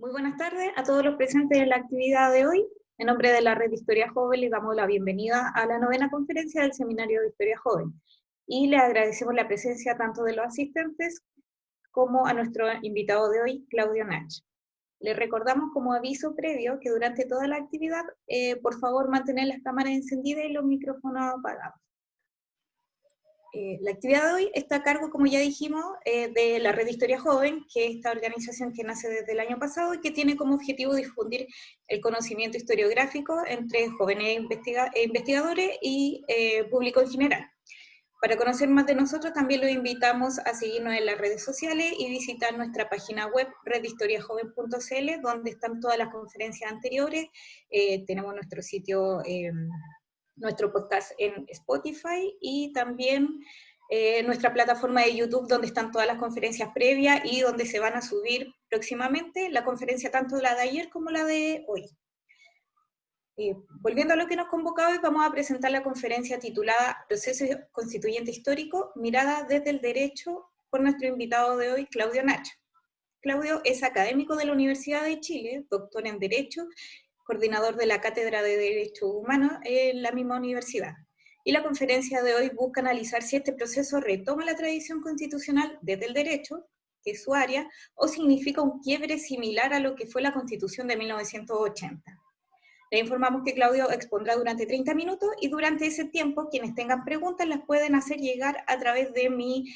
Muy buenas tardes a todos los presentes en la actividad de hoy. En nombre de la Red de Historia Joven, les damos la bienvenida a la 9ª conferencia del Seminario de Historia Joven. Y le agradecemos la presencia tanto de los asistentes como a nuestro invitado de hoy, Claudio Nach. Les recordamos como aviso previo que durante toda la actividad, por favor, mantener las cámaras encendidas y los micrófonos apagados. La actividad de hoy está a cargo, como ya dijimos, de la Red de Historia Joven, que es esta organización que nace desde el año pasado y que tiene como objetivo difundir el conocimiento historiográfico entre jóvenes investigadores y público en general. Para conocer más de nosotros, también los invitamos a seguirnos en las redes sociales y visitar nuestra página web, redhistoriajoven.cl, donde están todas las conferencias anteriores. Tenemos nuestro sitio, nuestro podcast en Spotify y también nuestra plataforma de YouTube, donde están todas las conferencias previas y donde se van a subir próximamente la conferencia, tanto la de ayer como la de hoy. Volviendo a lo que nos convoca hoy, vamos a presentar la conferencia titulada Proceso Constituyente Histórico, mirada desde el derecho, por nuestro invitado de hoy, Claudio Nach. Claudio es académico de la Universidad de Chile, doctor en Derecho, coordinador de la Cátedra de Derechos Humanos en la misma universidad. Y la conferencia de hoy busca analizar si este proceso retoma la tradición constitucional desde el derecho, que es su área, o significa un quiebre similar a lo que fue la Constitución de 1980. Le informamos que Claudio expondrá durante 30 minutos y durante ese tiempo quienes tengan preguntas las pueden hacer llegar a través de mi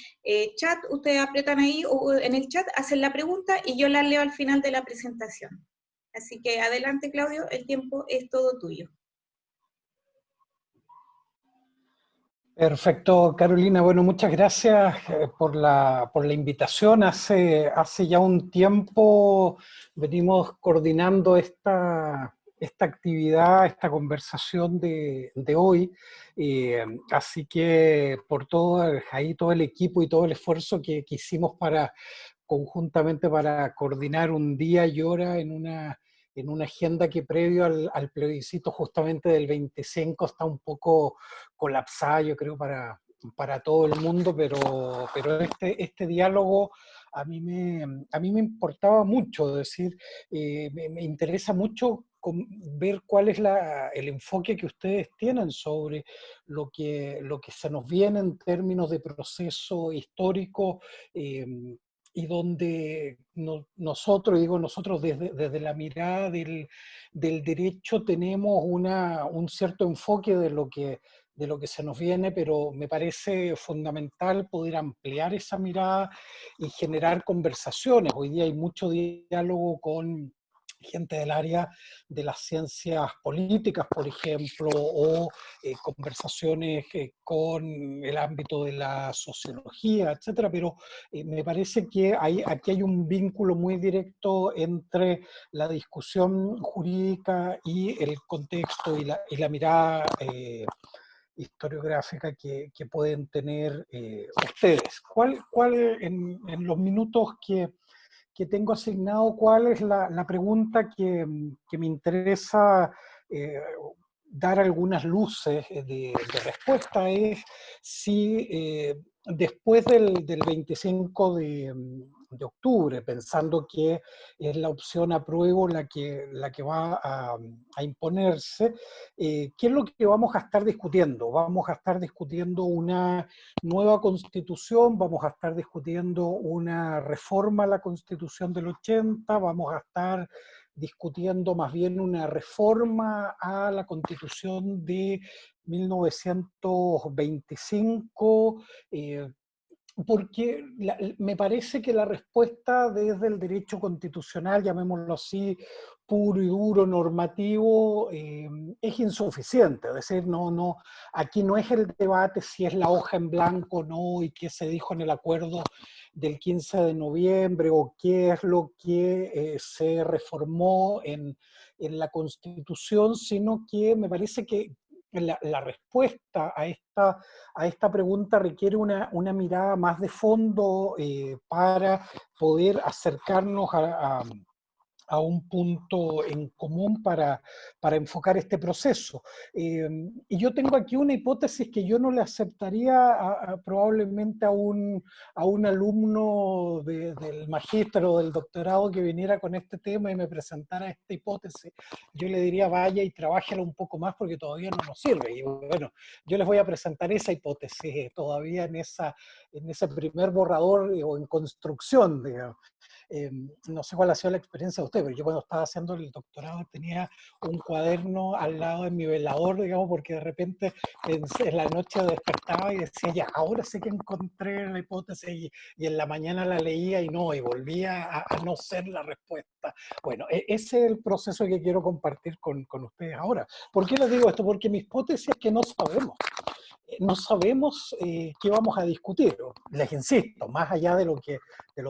chat. Ustedes aprietan ahí o en el chat, hacen la pregunta y yo la leo al final de la presentación. Así que adelante, Claudio, el tiempo es todo tuyo. Perfecto, Carolina. Bueno, muchas gracias por la invitación. Hace ya un tiempo venimos coordinando esta actividad, esta conversación de hoy. Así que por todo el equipo y todo el esfuerzo que hicimos conjuntamente para coordinar un día y hora en una agenda que previo al plebiscito justamente del 25 está un poco colapsada, yo creo, para todo el mundo, pero este diálogo a mí me importaba mucho, es decir, me interesa mucho ver cuál es el enfoque que ustedes tienen sobre lo que se nos viene en términos de proceso histórico, y donde nosotros, digo nosotros, desde la mirada del derecho tenemos un cierto enfoque de lo que se nos viene, pero me parece fundamental poder ampliar esa mirada y generar conversaciones. Hoy día hay mucho diálogo con gente del área de las ciencias políticas, por ejemplo, o conversaciones con el ámbito de la sociología, etcétera, pero me parece que aquí hay un vínculo muy directo entre la discusión jurídica y el contexto y la mirada historiográfica que pueden tener ustedes. En los minutos que tengo asignado, cuál es la pregunta que me interesa dar algunas luces de respuesta? Es si después del 25 de octubre, pensando que es la opción apruebo la que va a imponerse, ¿qué es lo que vamos a estar discutiendo? Vamos a estar discutiendo una nueva constitución, vamos a estar discutiendo una reforma a la constitución del 80, vamos a estar discutiendo más bien una reforma a la constitución de 1925, porque me parece que la respuesta desde el derecho constitucional, llamémoslo así, puro y duro, normativo, es insuficiente. Es decir, aquí no es el debate si es la hoja en blanco o no, y qué se dijo en el acuerdo del 15 de noviembre, o qué es lo que se reformó en la Constitución, sino que me parece que la respuesta a esta pregunta requiere una mirada más de fondo para poder acercarnos a un punto en común para enfocar este proceso. Y yo tengo aquí una hipótesis que yo no le aceptaría probablemente a un alumno del magíster o del doctorado que viniera con este tema y me presentara esta hipótesis. Yo le diría, vaya y trabájala un poco más porque todavía no nos sirve. Y bueno, yo les voy a presentar esa hipótesis todavía en ese primer borrador o en construcción, digamos. No sé cuál ha sido la experiencia de usted, pero yo cuando estaba haciendo el doctorado tenía un cuaderno al lado de mi velador, digamos, porque de repente en la noche despertaba y decía, ya, ahora sé que encontré la hipótesis y en la mañana la leía y no, y volvía a no ser la respuesta. Bueno, ese es el proceso que quiero compartir con ustedes ahora. ¿Por qué les digo esto? Porque mi hipótesis es que no sabemos qué vamos a discutir. Les insisto, más allá de lo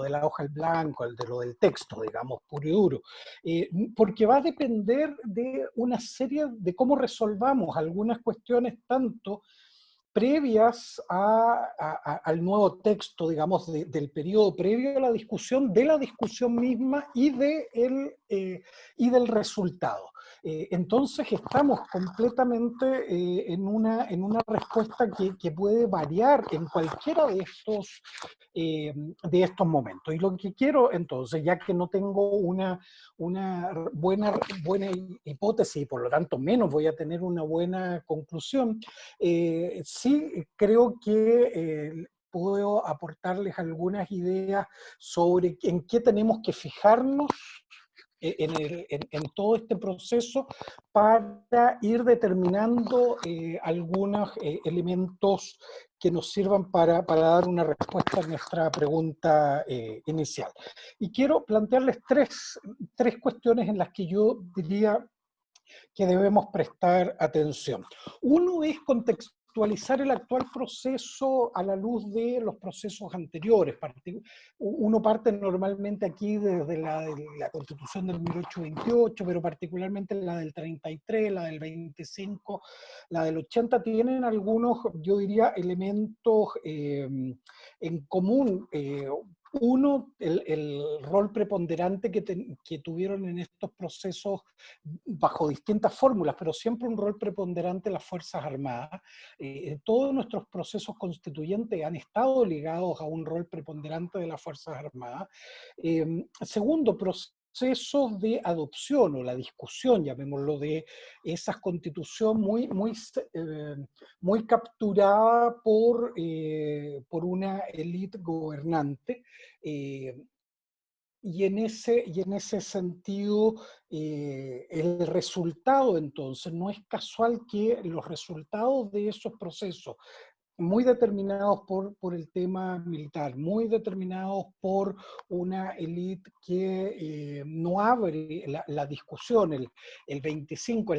de la hoja en blanco, de lo del texto, digamos, puro y duro, porque va a depender de una serie de cómo resolvamos algunas cuestiones tanto previas al nuevo texto, digamos, del periodo previo a la discusión, de la discusión misma y del resultado. Entonces estamos completamente en una respuesta que puede variar en cualquiera de estos momentos. Y lo que quiero entonces, ya que no tengo una buena hipótesis y por lo tanto menos voy a tener una buena conclusión, sí creo que puedo aportarles algunas ideas sobre en qué tenemos que fijarnos en todo este proceso para ir determinando algunos elementos que nos sirvan para dar una respuesta a nuestra pregunta inicial. Y quiero plantearles tres cuestiones en las que yo diría que debemos prestar atención. Uno es contextualizar el actual proceso a la luz de los procesos anteriores. Uno parte normalmente aquí desde la Constitución del 1828, pero particularmente la del 33, la del 25, la del 80, tienen algunos, yo diría, elementos en común. Uno, el rol preponderante que tuvieron en estos procesos bajo distintas fórmulas, pero siempre un rol preponderante las Fuerzas Armadas. Todos nuestros procesos constituyentes han estado ligados a un rol preponderante de las Fuerzas Armadas. Segundo, procesos de adopción o la discusión, llamémoslo, de esa constitución muy capturada por una élite gobernante. Y en ese sentido, el resultado entonces, no es casual que los resultados de esos procesos muy determinados por el tema militar, muy determinados por una élite que no abre la discusión. El 25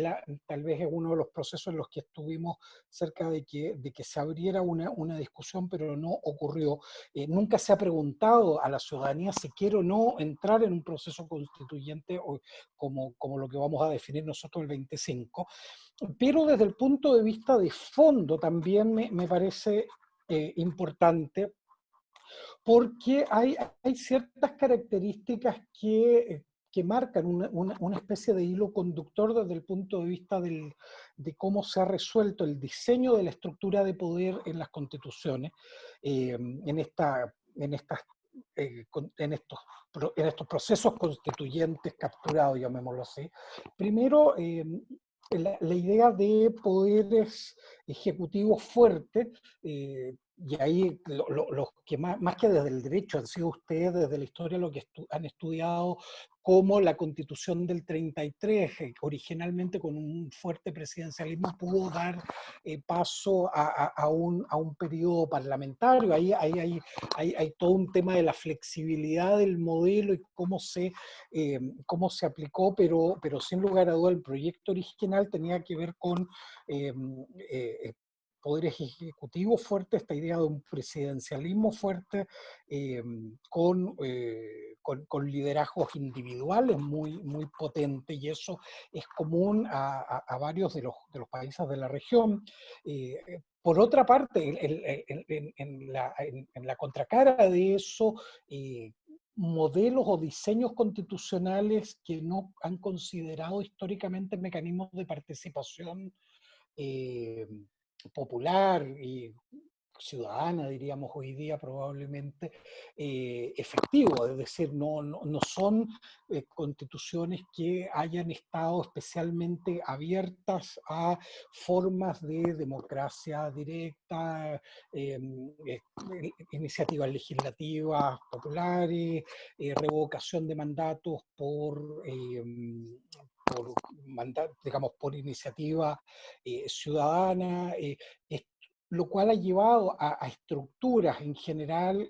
tal vez es uno de los procesos en los que estuvimos cerca de que se abriera una discusión, pero no ocurrió. Nunca se ha preguntado a la ciudadanía si quiere o no entrar en un proceso constituyente como lo que vamos a definir nosotros el 25. Pero desde el punto de vista de fondo también me parece importante porque hay ciertas características que marcan una especie de hilo conductor desde el punto de vista de cómo se ha resuelto el diseño de la estructura de poder en las constituciones, en estas en estos procesos constituyentes capturados, llamémoslo así. Primero, la idea de poderes ejecutivos fuertes, y ahí los que más que desde el derecho han sido ustedes desde la historia lo que han estudiado como la Constitución del 33, originalmente con un fuerte presidencialismo, pudo dar paso a un periodo parlamentario. Ahí hay todo un tema de la flexibilidad del modelo y cómo se aplicó, pero sin lugar a duda el proyecto original tenía que ver con poderes ejecutivos fuertes, esta idea de un presidencialismo fuerte, eh, con liderazgos individuales muy potentes, y eso es común a varios de los países de la región. Por otra parte, en la contracara de eso, modelos o diseños constitucionales que no han considerado históricamente mecanismos de participación eh, popular y ciudadana, diríamos hoy día probablemente, efectivo, es decir, no son constituciones que hayan estado especialmente abiertas a formas de democracia directa, eh, eh, iniciativas legislativas populares, revocación de mandatos digamos, por iniciativa ciudadana, lo cual ha llevado a estructuras en general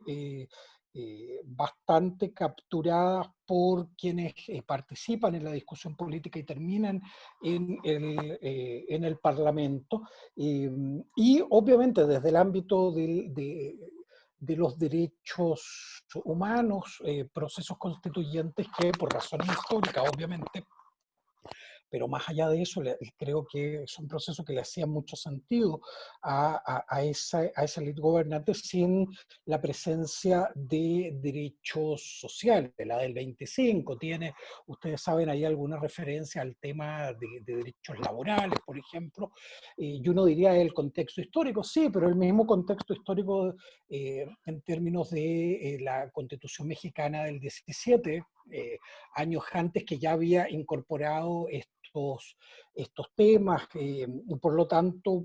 bastante capturadas por quienes participan en la discusión política y terminan en el Parlamento. Y obviamente desde el ámbito de los derechos humanos, procesos constituyentes que por razones históricas, obviamente, pero más allá de eso, creo que es un proceso que le hacía mucho sentido a esa elite gobernante sin la presencia de derechos sociales. La del 25 tiene, ustedes saben, hay alguna referencia al tema de derechos laborales, por ejemplo, y uno diría el contexto histórico, sí, pero el mismo contexto histórico en términos de la Constitución mexicana del 17, años antes, que ya había incorporado estos temas, y por lo tanto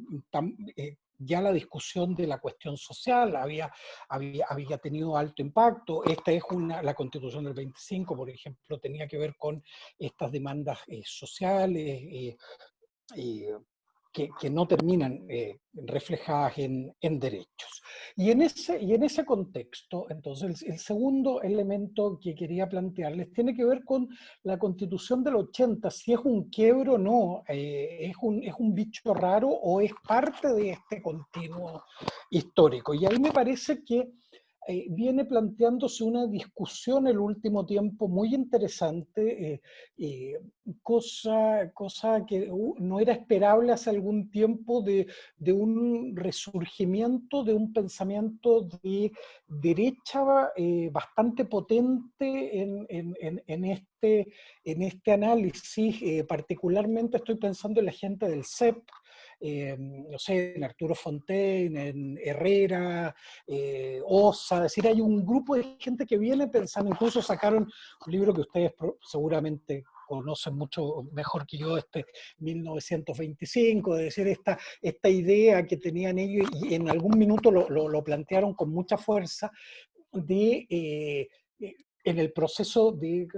ya la discusión de la cuestión social había tenido alto impacto. Esta es la Constitución del 25, por ejemplo, tenía que ver con estas demandas sociales, que no terminan reflejadas en derechos. Y en ese contexto, entonces, el segundo elemento que quería plantearles tiene que ver con la Constitución del 80, si es un quiebro o no, es un bicho raro o es parte de este continuo histórico. Y ahí me parece que viene planteándose una discusión el último tiempo muy interesante, cosa que no era esperable hace algún tiempo, de un resurgimiento de un pensamiento de derecha bastante potente en este análisis. Particularmente estoy pensando en la gente del CEP, no sé, en Arturo Fontaine, en Herrera, Osa, es decir, hay un grupo de gente que viene pensando, incluso sacaron un libro que ustedes seguramente conocen mucho mejor que yo, 1925, de decir, esta idea que tenían ellos, y en algún minuto lo plantearon con mucha fuerza, en el proceso de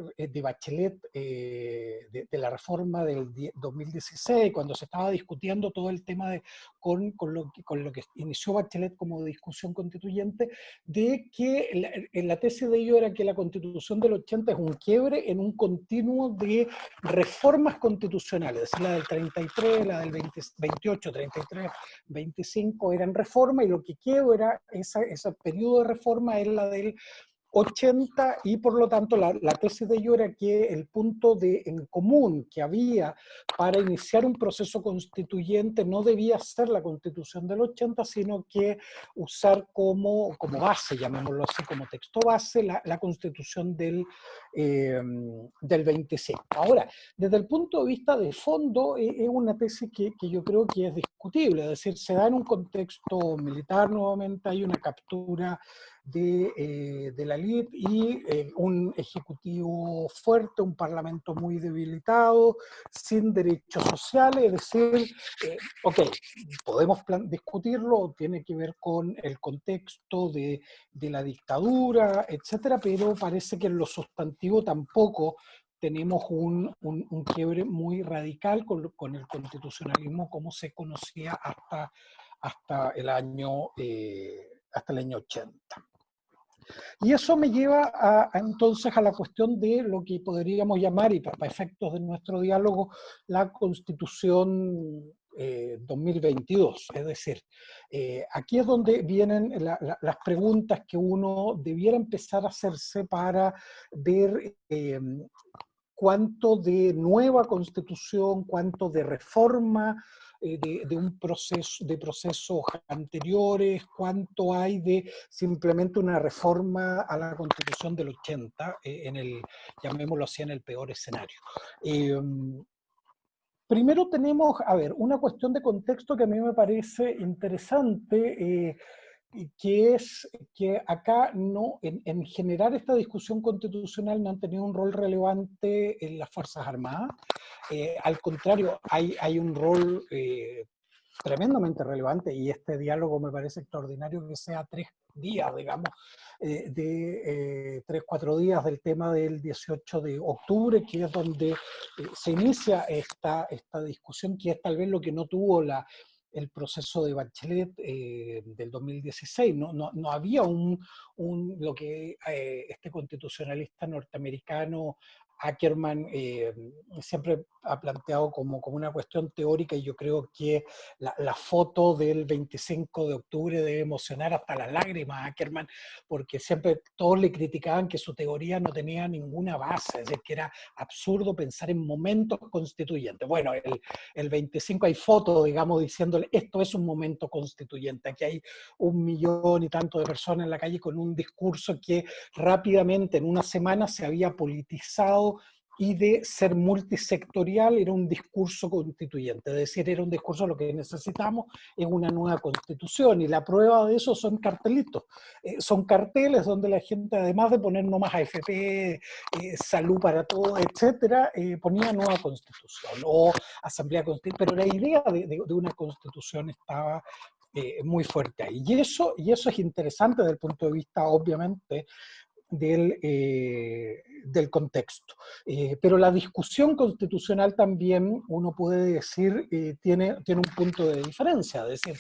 Bachelet, de la reforma del 2016, cuando se estaba discutiendo todo el tema con lo que inició Bachelet como discusión constituyente, de que la tesis de ello era que la Constitución del 80 es un quiebre en un continuo de reformas constitucionales, es decir, la del 33, la del 28, 33, 25 eran reformas, y lo que quiebra ese periodo de reforma es la del 80, y por lo tanto la tesis de ello era que el punto en común que había para iniciar un proceso constituyente no debía ser la Constitución del 80, sino que usar como base, llamémoslo así, como texto base, la Constitución del 25. Ahora, desde el punto de vista de fondo, es una tesis que yo creo que es discutible, es decir, se da en un contexto militar nuevamente, hay una captura de la elite y un ejecutivo fuerte, un parlamento muy debilitado, sin derechos sociales, es decir, ok, podemos discutirlo, tiene que ver con el contexto de la dictadura, etcétera, pero parece que en lo sustantivo tampoco tenemos un quiebre muy radical con el constitucionalismo como se conocía hasta el año 80. Y eso me lleva entonces a la cuestión de lo que podríamos llamar, y para efectos de nuestro diálogo, la Constitución 2022. Es decir, aquí es donde vienen las preguntas que uno debiera empezar a hacerse para ver cuánto de nueva constitución, cuánto de reforma de un proceso, de procesos anteriores, cuánto hay de simplemente una reforma a la Constitución del 80, en el, llamémoslo así, en el peor escenario. Primero tenemos, a ver, una cuestión de contexto que a mí me parece interesante, que es que acá no, en generar esta discusión constitucional no han tenido un rol relevante en las Fuerzas Armadas. Al contrario, hay un rol tremendamente relevante, y este diálogo me parece extraordinario que sea 3 días, digamos, 3-4 días del tema del 18 de octubre, que es donde se inicia esta discusión, que es tal vez lo que no tuvo el proceso de Bachelet del 2016. No había lo que este constitucionalista norteamericano Ackerman siempre ha planteado como una cuestión teórica, y yo creo que la foto del 25 de octubre debe emocionar hasta las lágrimas a Ackerman, porque siempre todos le criticaban que su teoría no tenía ninguna base, es decir, que era absurdo pensar en momentos constituyentes. Bueno, el 25 hay fotos, digamos, diciéndole esto es un momento constituyente, aquí hay 1.000.000 y tanto de personas en la calle con un discurso que rápidamente en una semana se había politizado, y de ser multisectorial era un discurso constituyente, es decir, era un discurso lo que necesitamos es una nueva constitución, y la prueba de eso son cartelitos, son carteles donde la gente, además de poner no más AFP, salud para todos, etcétera, ponía nueva constitución o asamblea constituyente, pero la idea de una constitución estaba muy fuerte ahí, y eso es interesante desde el punto de vista, obviamente, del contexto. Pero la discusión constitucional también, uno puede decir, tiene un punto de diferencia, es decir,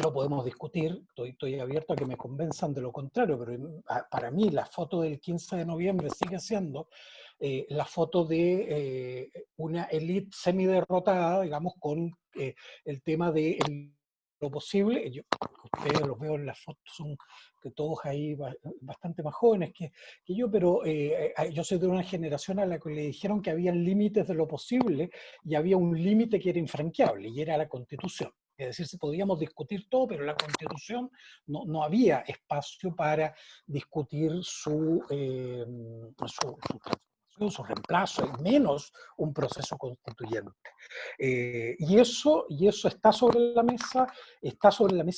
lo podemos discutir, estoy abierto a que me convenzan de lo contrario, pero para mí la foto del 15 de noviembre sigue siendo la foto de una élite semiderrotada, digamos, con el tema de lo posible. Ustedes los veo en las fotos, son que todos ahí bastante más jóvenes que yo, pero yo soy de una generación a la que le dijeron que había límites de lo posible, y había un límite que era infranqueable, y era la Constitución. Es decir, si podíamos discutir todo, pero la Constitución no había espacio para discutir su transformación, su reemplazo, y menos un proceso constituyente. Y eso está sobre la mesa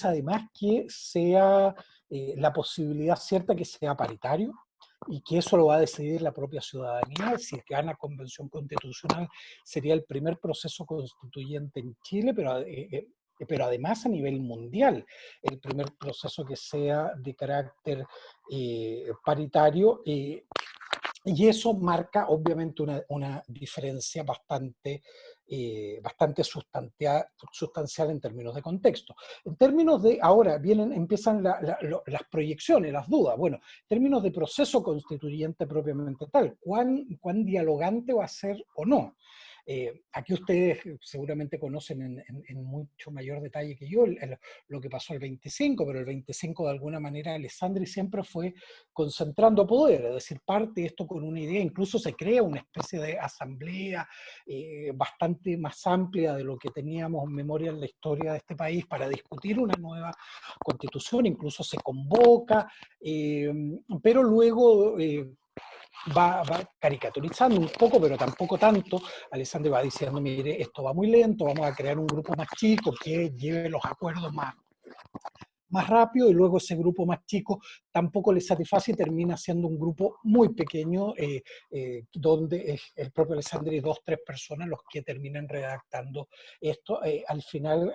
además que sea la posibilidad cierta que sea paritario, y que eso lo va a decidir la propia ciudadanía. Si gana convención constitucional, sería el primer proceso constituyente en Chile, pero además a nivel mundial, el primer proceso que sea de carácter paritario, y eso marca obviamente una diferencia bastante sustancial en términos de contexto. En términos de, ahora empiezan las proyecciones, las dudas. Bueno, en términos de proceso constituyente propiamente tal, ¿cuán dialogante va a ser o no? Aquí ustedes seguramente conocen en mucho mayor detalle que yo lo que pasó el 25, pero el 25 de alguna manera Alessandri siempre fue concentrando poder, es decir, parte esto con una idea, incluso se crea una especie de asamblea bastante más amplia de lo que teníamos en memoria en la historia de este país para discutir una nueva constitución, incluso se convoca, pero luego va caricaturizando un poco, pero tampoco tanto. Alessandri va diciendo, mire, esto va muy lento, vamos a crear un grupo más chico que lleve los acuerdos más rápido, y luego ese grupo más chico tampoco le satisface y termina siendo un grupo muy pequeño, donde es el propio Alessandri y 2-3 personas los que terminan redactando esto. Al final,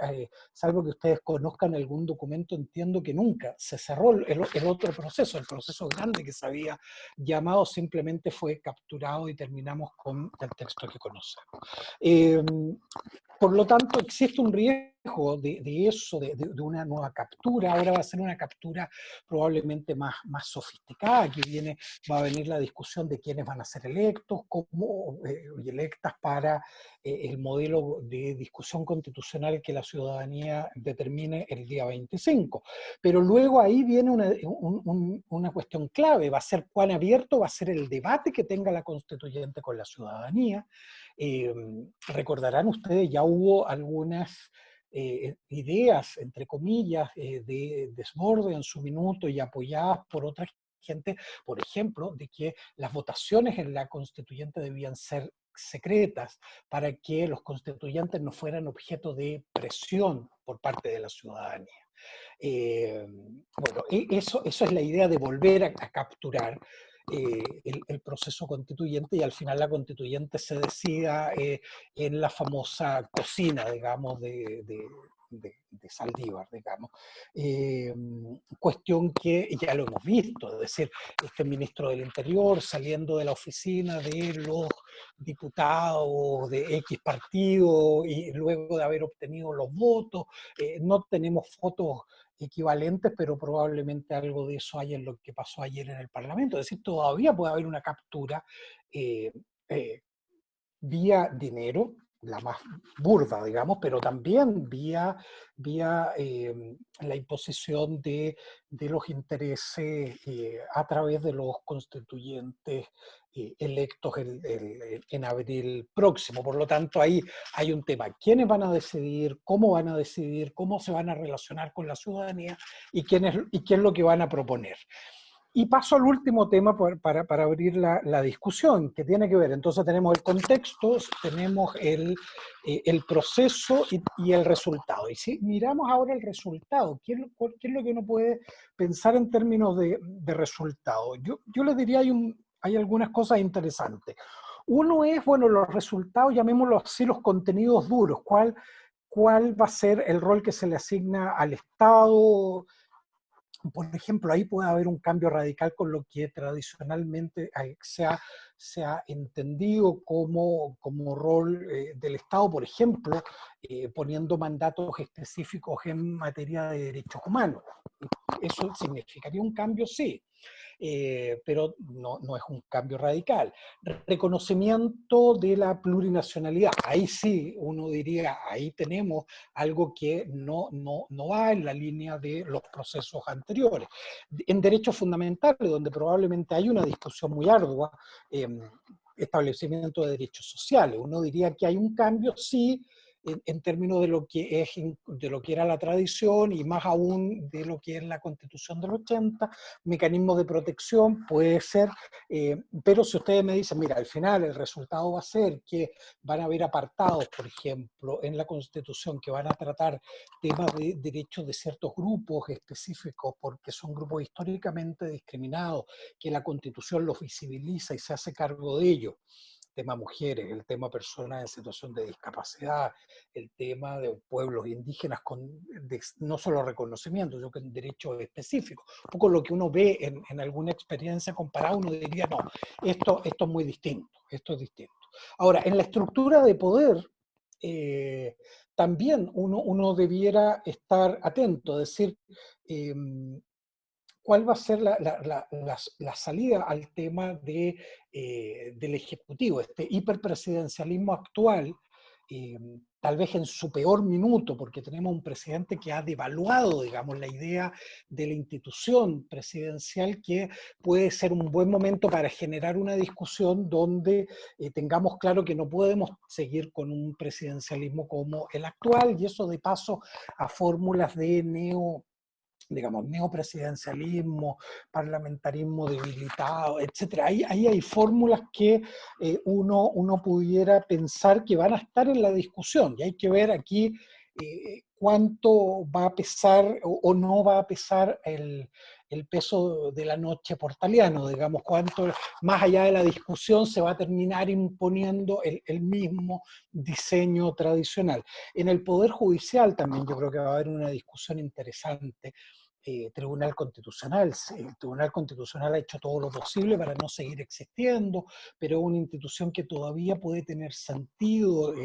salvo que ustedes conozcan algún documento, entiendo que nunca se cerró el otro proceso, el proceso grande que se había llamado, simplemente fue capturado y terminamos con el texto que conocemos. Por lo tanto, existe un riesgo de eso, de una nueva captura. Ahora va a ser una captura probablemente probablemente más sofisticada, va a venir la discusión de quiénes van a ser electos, cómo, y electas para el modelo de discusión constitucional que la ciudadanía determine el día 25. Pero luego ahí viene una cuestión clave, va a ser cuán abierto va a ser el debate que tenga la constituyente con la ciudadanía. Recordarán ustedes, ya hubo algunas ideas, entre comillas, de desborde en su minuto y apoyadas por otra gente, por ejemplo, de que las votaciones en la constituyente debían ser secretas para que los constituyentes no fueran objeto de presión por parte de la ciudadanía. Bueno, eso es la idea de volver a capturar el proceso constituyente, y al final la constituyente se decida en la famosa cocina, digamos, de Saldívar, digamos. Cuestión que ya lo hemos visto, es decir, este ministro del Interior saliendo de la oficina de los diputados de X partido y luego de haber obtenido los votos, no tenemos fotos equivalentes, pero probablemente algo de eso hay en lo que pasó ayer en el Parlamento. Es decir, todavía puede haber una captura eh, eh, vía dinero, la más burda, digamos, pero también vía la imposición de los intereses a través de los constituyentes electos en abril próximo. Por lo tanto, ahí hay un tema. ¿Quiénes van a decidir? ¿Cómo van a decidir? ¿Cómo se van a relacionar con la ciudadanía? ¿Y qué es lo que van a proponer? Y paso al último tema para abrir la discusión, que tiene que ver, entonces tenemos el contexto, tenemos el proceso y el resultado. Y si miramos ahora el resultado, ¿qué es lo que uno puede pensar en términos de resultado? Yo les diría, hay algunas cosas interesantes. Uno es, bueno, los resultados, llamémoslo así, los contenidos duros. ¿Cuál va a ser el rol que se le asigna al Estado? Por ejemplo, ahí puede haber un cambio radical con lo que tradicionalmente se ha entendido como rol del Estado, por ejemplo, poniendo mandatos específicos en materia de derechos humanos. ¿Eso significaría un cambio? Sí. Pero no es un cambio radical. Reconocimiento de la plurinacionalidad. Ahí sí, uno diría, ahí tenemos algo que no va en la línea de los procesos anteriores. En derechos fundamentales, donde probablemente hay una discusión muy ardua, establecimiento de derechos sociales. Uno diría que hay un cambio, sí, en términos de de lo que era la tradición y más aún de lo que es la Constitución del 80, mecanismos de protección, puede ser, pero si ustedes me dicen, mira, al final el resultado va a ser que van a haber apartados, por ejemplo, en la Constitución que van a tratar temas de derechos de ciertos grupos específicos, porque son grupos históricamente discriminados, que la Constitución los visibiliza y se hace cargo de ellos, tema mujeres, el tema personas en situación de discapacidad, el tema de pueblos indígenas no solo reconocimiento, sino que derechos específicos. Un poco lo que uno ve en alguna experiencia comparada, uno diría, no, esto es muy distinto, esto es distinto. Ahora, en la estructura de poder, también uno debiera estar atento, es decir, cuál va a ser la salida al tema del Ejecutivo, este hiperpresidencialismo actual, tal vez en su peor minuto, porque tenemos un presidente que ha devaluado, digamos, la idea de la institución presidencial, que puede ser un buen momento para generar una discusión donde tengamos claro que no podemos seguir con un presidencialismo como el actual, y eso de paso a fórmulas de digamos, neopresidencialismo, parlamentarismo debilitado, etcétera. Ahí hay fórmulas que uno pudiera pensar que van a estar en la discusión, y hay que ver aquí cuánto va a pesar o no va a pesar el peso de la noche portaliano, digamos, cuánto más allá de la discusión se va a terminar imponiendo el mismo diseño tradicional. En el Poder Judicial también yo creo que va a haber una discusión interesante. Tribunal Constitucional. El Tribunal Constitucional ha hecho todo lo posible para no seguir existiendo, pero es una institución que todavía puede tener sentido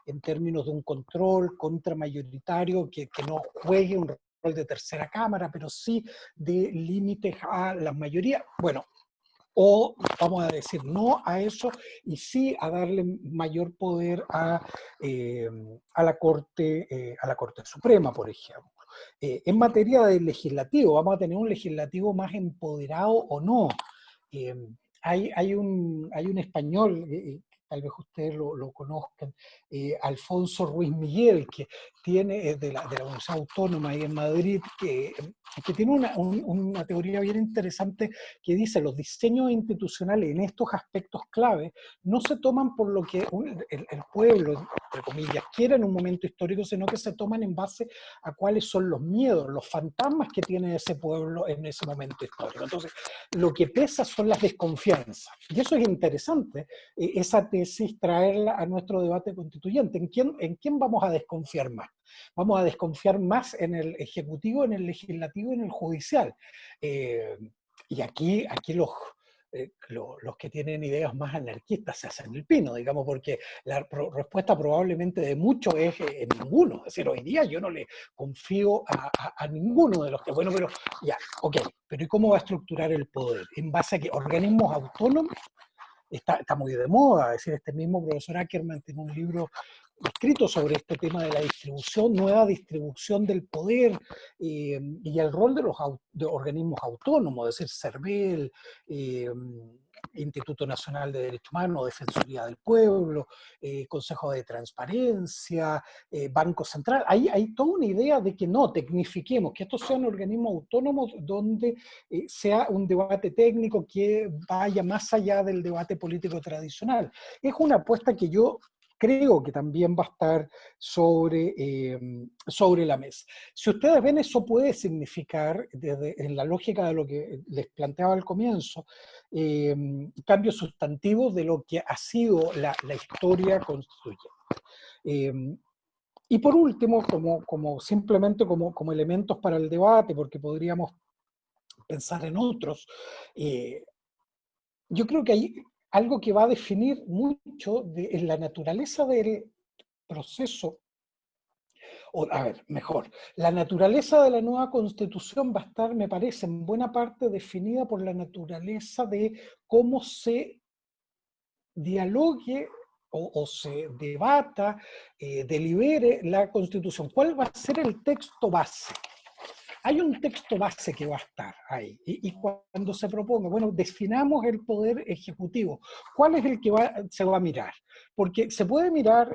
en términos de un control contramayoritario que no juegue un de tercera cámara, pero sí de límites a la mayoría. Bueno, o vamos a decir no a eso y sí a darle mayor poder a la Corte Suprema, por ejemplo. En materia de legislativo, ¿vamos a tener un legislativo más empoderado o no? Eh, hay un español, tal vez ustedes lo conozcan, Alfonso Ruiz Miguel, que tiene de la Universidad Autónoma ahí en Madrid, que tiene una teoría bien interesante que dice los diseños institucionales en estos aspectos clave no se toman por lo que el pueblo, entre comillas, quiere en un momento histórico, sino que se toman en base a cuáles son los miedos, los fantasmas que tiene ese pueblo en ese momento histórico. Entonces, lo que pesa son las desconfianzas. Y eso es interesante, esa tesis, traerla a nuestro debate constituyente. ¿En quién vamos a desconfiar más? Vamos a desconfiar más en el Ejecutivo, en el Legislativo, en el Judicial. Y aquí los que tienen ideas más anarquistas se hacen el pino, digamos, porque la respuesta probablemente de muchos es ninguno. Es decir, hoy día yo no le confío a ninguno de los que, bueno, pero ya, ok, pero ¿y cómo va a estructurar el poder? ¿En base a qué? ¿Organismos autónomos? Está muy de moda, es decir, este mismo profesor Ackerman tiene un libro escrito sobre este tema de la distribución, nueva distribución del poder y el rol de los de organismos autónomos, es decir, CERVEL, Instituto Nacional de Derechos Humanos, Defensoría del Pueblo, Consejo de Transparencia, Banco Central. Hay toda una idea de que no tecnifiquemos, que estos sean organismos autónomos donde sea un debate técnico que vaya más allá del debate político tradicional. Es una apuesta que yo creo que también va a estar sobre la mesa. Si ustedes ven, eso puede significar, en la lógica de lo que les planteaba al comienzo, cambios sustantivos de lo que ha sido la historia constituyente. Y por último, simplemente como elementos para el debate, porque podríamos pensar en otros, yo creo que hay algo que va a definir mucho en la naturaleza del proceso, o a ver, mejor, la naturaleza de la nueva constitución va a estar, me parece, en buena parte definida por la naturaleza de cómo se dialogue o se debata, delibere la constitución. ¿Cuál va a ser el texto base? Hay un texto base que va a estar ahí, y cuando se proponga, bueno, definamos el poder ejecutivo, ¿cuál es el que se va a mirar? Porque se puede mirar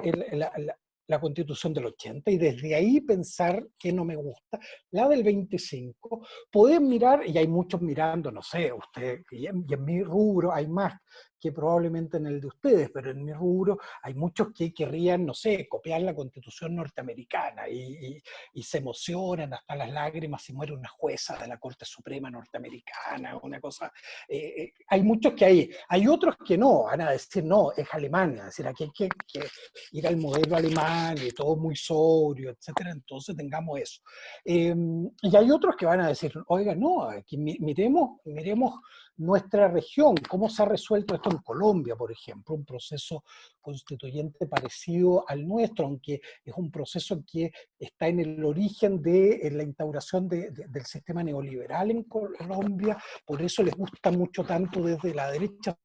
la Constitución del 80 y desde ahí pensar que no me gusta, la del 25, pueden mirar, y hay muchos mirando, no sé, usted, y en mi rubro hay más que probablemente en el de ustedes, pero en mi rubro hay muchos que querrían, no sé, copiar la Constitución norteamericana y se emocionan hasta las lágrimas si muere una jueza de la Corte Suprema norteamericana, una cosa. Hay muchos que hay otros que no, van a decir, no, es Alemania, es decir, aquí hay que ir al modelo alemán y todo muy sobrio, etcétera, entonces tengamos eso. Y hay otros que van a decir, oiga, no, aquí miremos nuestra región, cómo se ha resuelto esto en Colombia, por ejemplo, un proceso constituyente parecido al nuestro, aunque es un proceso que está en el origen de la instauración del sistema neoliberal en Colombia, por eso les gusta mucho tanto desde la derecha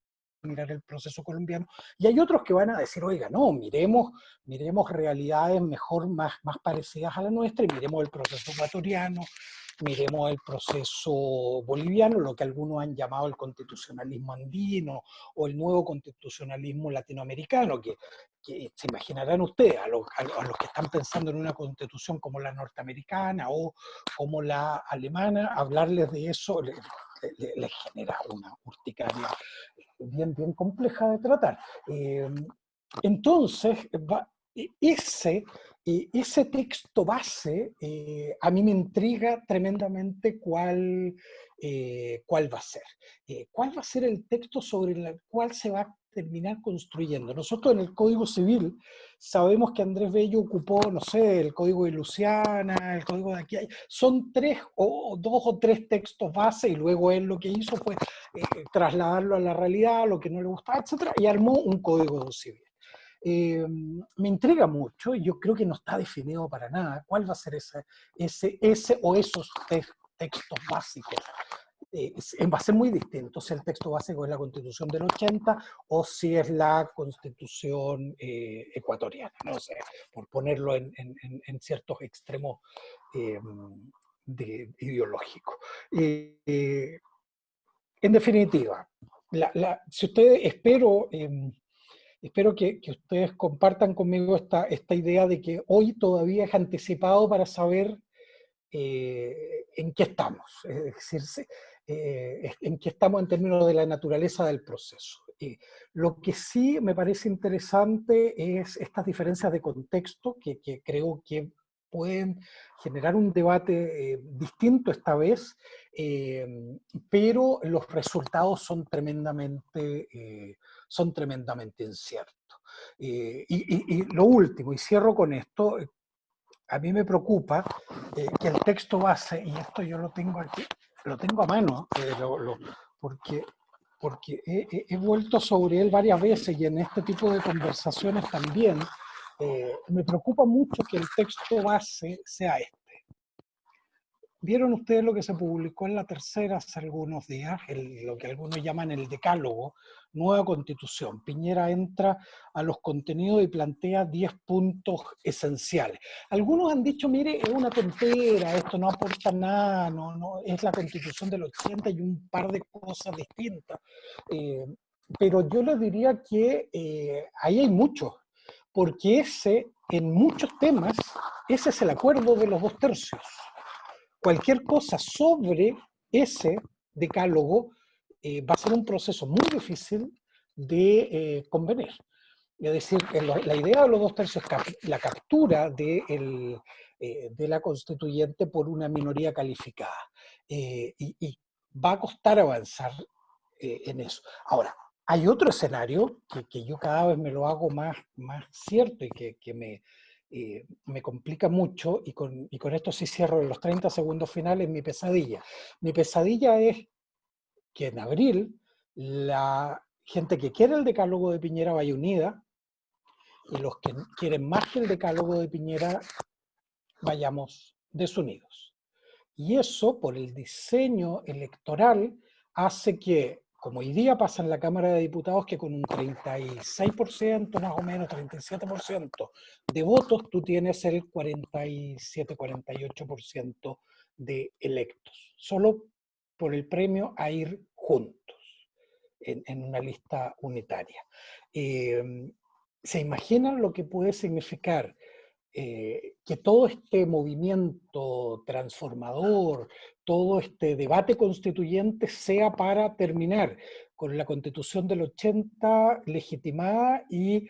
mirar el proceso colombiano, y hay otros que van a decir, oiga, no, miremos realidades mejor, más parecidas a la nuestra, y miremos el proceso ecuatoriano, miremos el proceso boliviano, lo que algunos han llamado el constitucionalismo andino, o el nuevo constitucionalismo latinoamericano, que se imaginarán ustedes, a los que están pensando en una constitución como la norteamericana o como la alemana, hablarles de eso les genera una urticaria bien compleja de tratar. Entonces, ese texto base a mí me intriga tremendamente cuál va a ser. ¿Cuál va a ser el texto sobre el cual se va a terminar construyendo? Nosotros en el Código Civil sabemos que Andrés Bello ocupó, no sé, el Código de Luciana, el Código de aquí. Son dos o tres textos base, y luego él lo que hizo fue trasladarlo a la realidad, lo que no le gustaba, etcétera, y armó un Código Civil. me intriga mucho, y yo creo que no está definido para nada cuál va a ser ese o esos textos básicos. Va a ser muy distinto si el texto básico es la Constitución del 80 o si es la Constitución ecuatoriana, no sé, por ponerlo en ciertos extremos ideológicos. En definitiva, si ustedes espero que ustedes compartan conmigo esta idea de que hoy todavía es anticipado para saber en qué estamos, es decir, en qué estamos en términos de la naturaleza del proceso. Lo que sí me parece interesante es estas diferencias de contexto que creo que pueden generar un debate distinto esta vez, pero los resultados son tremendamente inciertos. Y lo último, y cierro con esto, a mí me preocupa que el texto base, y esto yo lo tengo aquí, lo tengo a mano, porque he vuelto sobre él varias veces y en este tipo de conversaciones también, me preocupa mucho que el texto base sea este. ¿Vieron ustedes lo que se publicó en La Tercera hace algunos días? Lo que algunos llaman el decálogo, nueva constitución. Piñera entra a los contenidos y plantea 10 puntos esenciales. Algunos han dicho, mire, es una tontera, esto no aporta nada, no, es la constitución del 80 y un par de cosas distintas. Pero yo les diría que ahí hay mucho, porque en muchos temas, ese es el acuerdo de los 2/3. Cualquier cosa sobre ese decálogo va a ser un proceso muy difícil de convenir. Es decir, la idea de los 2/3 es la captura de la constituyente por una minoría calificada. Y va a costar avanzar en eso. Ahora, hay otro escenario que yo cada vez me lo hago más cierto y que me complica mucho, y con esto sí cierro en los 30 segundos finales mi pesadilla. Mi pesadilla es que en abril la gente que quiere el decálogo de Piñera vaya unida y los que quieren más que el decálogo de Piñera vayamos desunidos. Y eso, por el diseño electoral, hace que, como hoy día pasa en la Cámara de Diputados, que con un 36% más o menos, 37% de votos, tú tienes el 47-48% de electos, solo por el premio a ir juntos en una lista unitaria. ¿Se imaginan lo que puede significar que todo este movimiento transformador, todo este debate constituyente sea para terminar con la Constitución del 80 legitimada y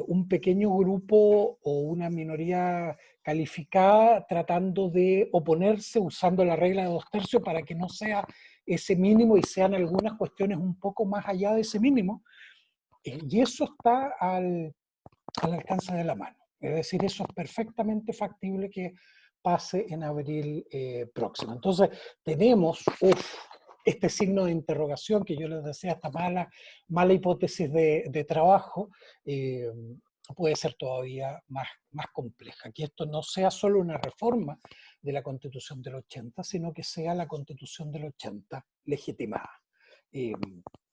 un pequeño grupo o una minoría calificada tratando de oponerse usando la regla de 2/3 para que no sea ese mínimo y sean algunas cuestiones un poco más allá de ese mínimo? Y eso está al alcance de la mano. Es decir, eso es perfectamente factible que pase en abril próximo. Entonces, tenemos este signo de interrogación que yo les decía, esta mala hipótesis de trabajo, puede ser todavía más compleja. Que esto no sea solo una reforma de la Constitución del 80, sino que sea la Constitución del 80 legitimada. Y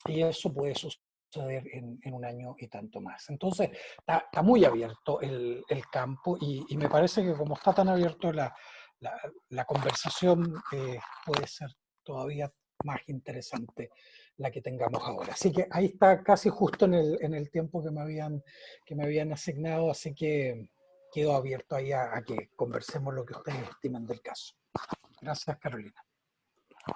eso puede suceder en un año y tanto más. Entonces, está muy abierto el campo y me parece que como está tan abierto la conversación, puede ser todavía más interesante la que tengamos ahora. Así que ahí está casi justo en el tiempo que me habían asignado, así que quedo abierto ahí a que conversemos lo que ustedes estiman del caso. Gracias, Carolina.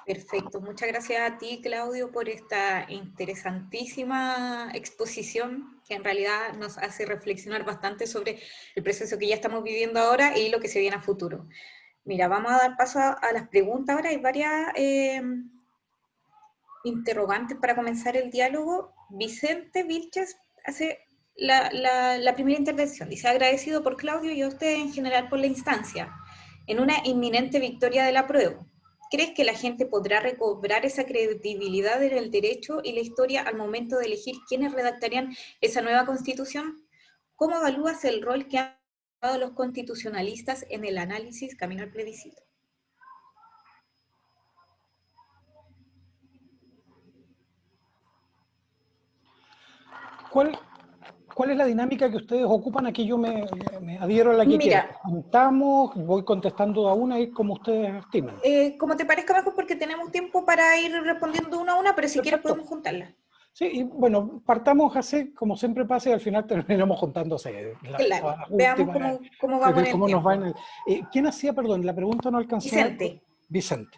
Perfecto, muchas gracias a ti, Claudio, por esta interesantísima exposición que en realidad nos hace reflexionar bastante sobre el proceso que ya estamos viviendo ahora y lo que se viene a futuro. Mira, vamos a dar paso a las preguntas ahora. Hay varias interrogantes para comenzar el diálogo. Vicente Vilches hace la primera intervención. Dice, agradecido por Claudio y a usted en general por la instancia. En una inminente victoria del apruebo, ¿crees que la gente podrá recobrar esa credibilidad en el derecho y la historia al momento de elegir quiénes redactarían esa nueva constitución? ¿Cómo evalúas el rol que han jugado los constitucionalistas en el análisis camino al plebiscito? ¿Cuál, ¿Cuál es la dinámica que ustedes ocupan? Aquí yo me adhiero a la que quieran. Mira, Juntamos, voy contestando a una y como ustedes estimen. como te parezca mejor porque tenemos tiempo para ir respondiendo una a una, pero si quieres Perfecto. podemos juntarlas. Sí, y bueno, partamos así, como siempre pasa, y al final terminamos juntándose Claro, todas las veamos últimas, cómo vamos en el cómo nos va en tiempo. el... ¿Quién hacía, perdón, la pregunta no alcanzaba? Vicente. Vicente.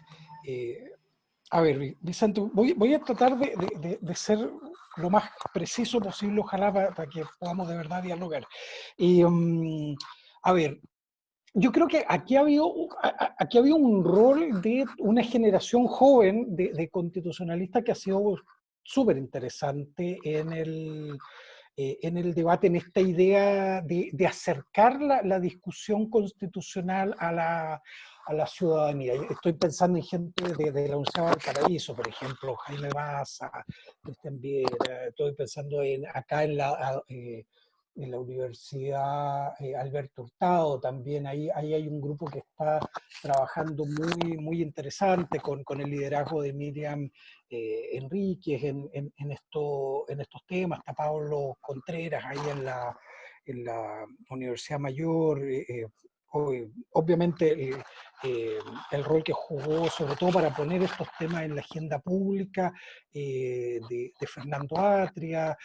A ver, Vicente, voy a tratar de ser lo más preciso posible, ojalá para que podamos de verdad dialogar. A ver, yo creo que aquí ha habido un rol de una generación joven de constitucionalistas que ha sido súper interesante en el debate, en esta idea de acercar la discusión constitucional a la ciudadanía. Estoy pensando en gente de la Universidad del Paraíso, por ejemplo, Jaime Baza, Cristian Viera, estoy pensando acá en la Universidad Alberto Hurtado también, ahí hay un grupo que está trabajando muy interesante con el liderazgo de Miriam Enríquez en estos temas, está Pablo Contreras ahí en la Universidad Mayor, obviamente el rol que jugó, sobre todo para poner estos temas en la agenda pública, de Fernando Atria.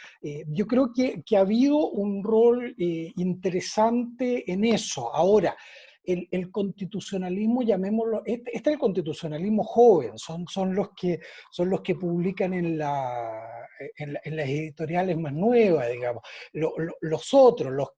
Yo creo que ha habido un rol interesante en eso. Ahora, el constitucionalismo, llamémoslo, este es el constitucionalismo joven, son los que publican en las editoriales más nuevas, digamos. Los otros, los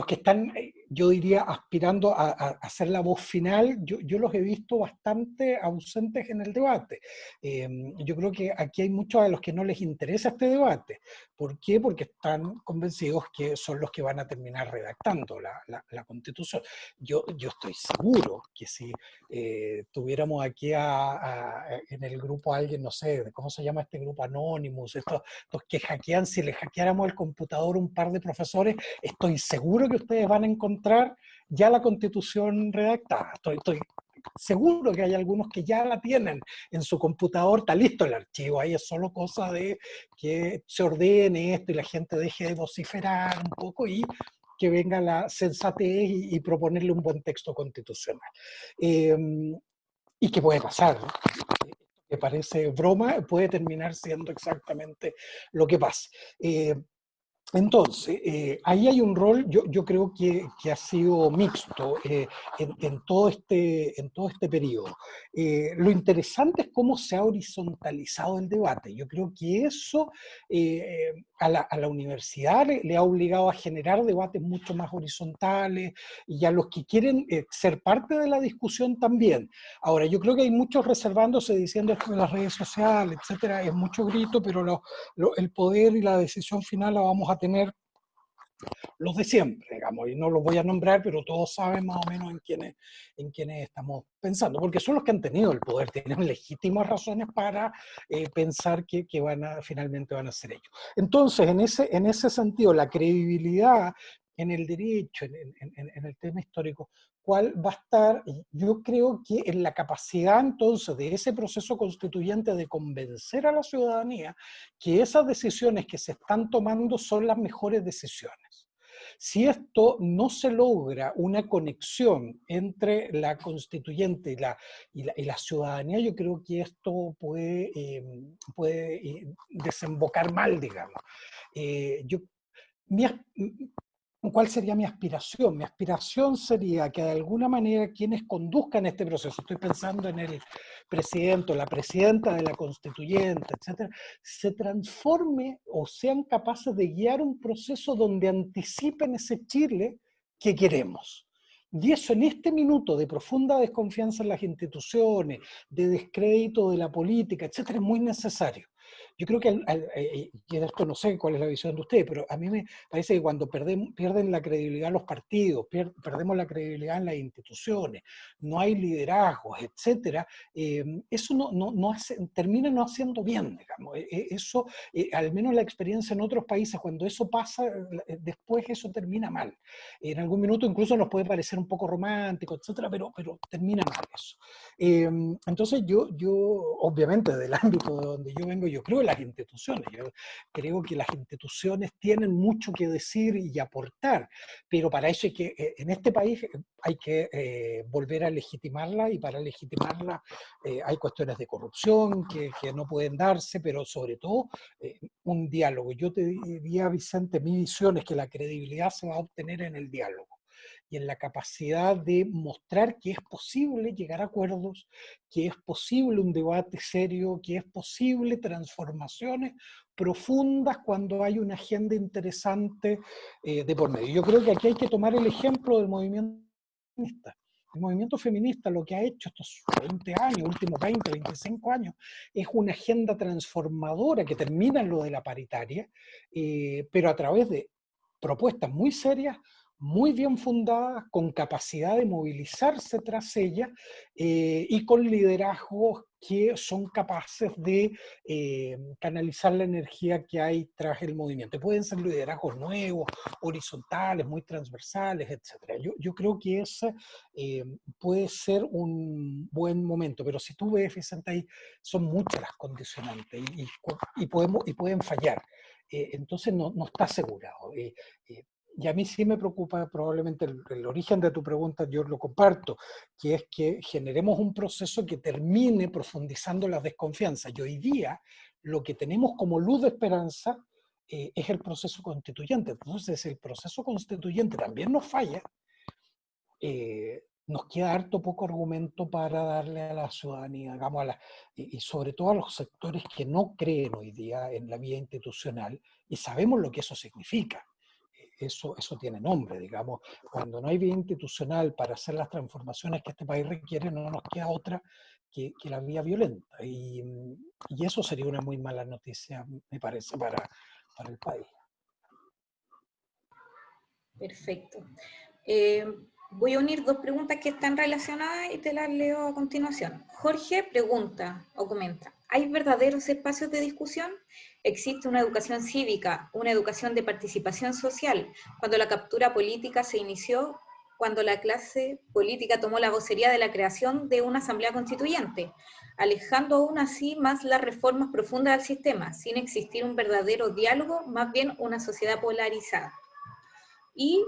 que están, yo diría, aspirando a ser la voz final, yo los he visto bastante ausentes en el debate. Yo creo que aquí hay muchos a los que no les interesa este debate. ¿Por qué? Porque están convencidos que son los que van a terminar redactando la Constitución. Yo estoy seguro que si tuviéramos aquí en el grupo a alguien, no sé, ¿cómo se llama este grupo? Anonymous, estos que hackean, si le hackeáramos el computador un par de profesores, estoy seguro que ustedes van a encontrar ya la Constitución redactada. Estoy seguro que hay algunos que ya la tienen en su computador, está listo el archivo, ahí es solo cosa de que se ordene esto y la gente deje de vociferar un poco y que venga la sensatez y proponerle un buen texto constitucional. Y que puede pasar, ¿no? Que parece broma, puede terminar siendo exactamente lo que pasa. Entonces, ahí hay un rol, yo creo que ha sido mixto en todo este periodo. Lo interesante es cómo se ha horizontalizado el debate. Yo creo que eso a la universidad le ha obligado a generar debates mucho más horizontales y a los que quieren ser parte de la discusión también. Ahora, yo creo que hay muchos reservándose diciendo esto de las redes sociales, etcétera, es mucho grito, pero el poder y la decisión final la vamos a tener los de siempre, digamos, y no los voy a nombrar, pero todos saben más o menos en quiénes estamos pensando, porque son los que han tenido el poder, tienen legítimas razones para pensar que finalmente van a ser ellos. Entonces, en ese sentido, la credibilidad en el derecho, en el tema histórico, cuál va a estar, yo creo que en la capacidad entonces de ese proceso constituyente de convencer a la ciudadanía que esas decisiones que se están tomando son las mejores decisiones. Si esto no se logra una conexión entre la constituyente y la ciudadanía, yo creo que esto puede desembocar mal, digamos. Yo, mi, ¿Cuál sería mi aspiración? Mi aspiración sería que de alguna manera quienes conduzcan este proceso, estoy pensando en el presidente o la presidenta de la constituyente, etcétera, se transforme o sean capaces de guiar un proceso donde anticipen ese Chile que queremos. Y eso en este minuto de profunda desconfianza en las instituciones, de descrédito de la política, etcétera, es muy necesario. Yo creo que, y en esto no sé cuál es la visión de ustedes, pero a mí me parece que cuando pierden la credibilidad los partidos, perdemos la credibilidad en las instituciones, no hay liderazgos, etcétera, eso termina no haciendo bien, digamos. Eso, al menos la experiencia en otros países, cuando eso pasa, después eso termina mal. En algún minuto incluso nos puede parecer un poco romántico, etcétera, pero termina mal eso. Entonces yo, obviamente, del ámbito de donde yo vengo, yo creo en las instituciones. Yo creo que las instituciones tienen mucho que decir y aportar, pero para eso hay que, en este país hay que volver a legitimarla, y para legitimarla hay cuestiones de corrupción que no pueden darse, pero sobre todo un diálogo. Yo te diría, Vicente, mi visión es que la credibilidad se va a obtener en el diálogo y en la capacidad de mostrar que es posible llegar a acuerdos, que es posible un debate serio, que es posible transformaciones profundas cuando hay una agenda interesante de por medio. Yo creo que aquí hay que tomar el ejemplo del movimiento feminista. El movimiento feminista lo que ha hecho estos 20 años, últimos 20, 25 años, es una agenda transformadora que termina en lo de la paritaria, pero a través de propuestas muy serias, muy bien fundadas, con capacidad de movilizarse tras ella y con liderazgos que son capaces de canalizar la energía que hay tras el movimiento. Pueden ser liderazgos nuevos, horizontales, muy transversales, etc. Yo creo que ese puede ser un buen momento, pero si tú ves, Vicente, ahí son muchas las condicionantes y pueden fallar. Entonces no está asegurado. Y a mí sí me preocupa probablemente el origen de tu pregunta, yo lo comparto, que es que generemos un proceso que termine profundizando las desconfianzas. Y hoy día lo que tenemos como luz de esperanza es el proceso constituyente. Entonces, si el proceso constituyente también nos falla, nos queda harto poco argumento para darle a la ciudadanía, digamos, y sobre todo a los sectores que no creen hoy día en la vía institucional, y sabemos lo que eso significa. Eso tiene nombre, digamos. Cuando no hay vía institucional para hacer las transformaciones que este país requiere, no nos queda otra que la vía violenta. Y eso sería una muy mala noticia, me parece, para el país. Perfecto. Voy a unir dos preguntas que están relacionadas y te las leo a continuación. Jorge pregunta o comenta, ¿hay verdaderos espacios de discusión? ¿Existe una educación cívica, una educación de participación social? Cuando la captura política se inició, cuando la clase política tomó la vocería de la creación de una asamblea constituyente, alejando aún así más las reformas profundas del sistema, sin existir un verdadero diálogo, más bien una sociedad polarizada. Y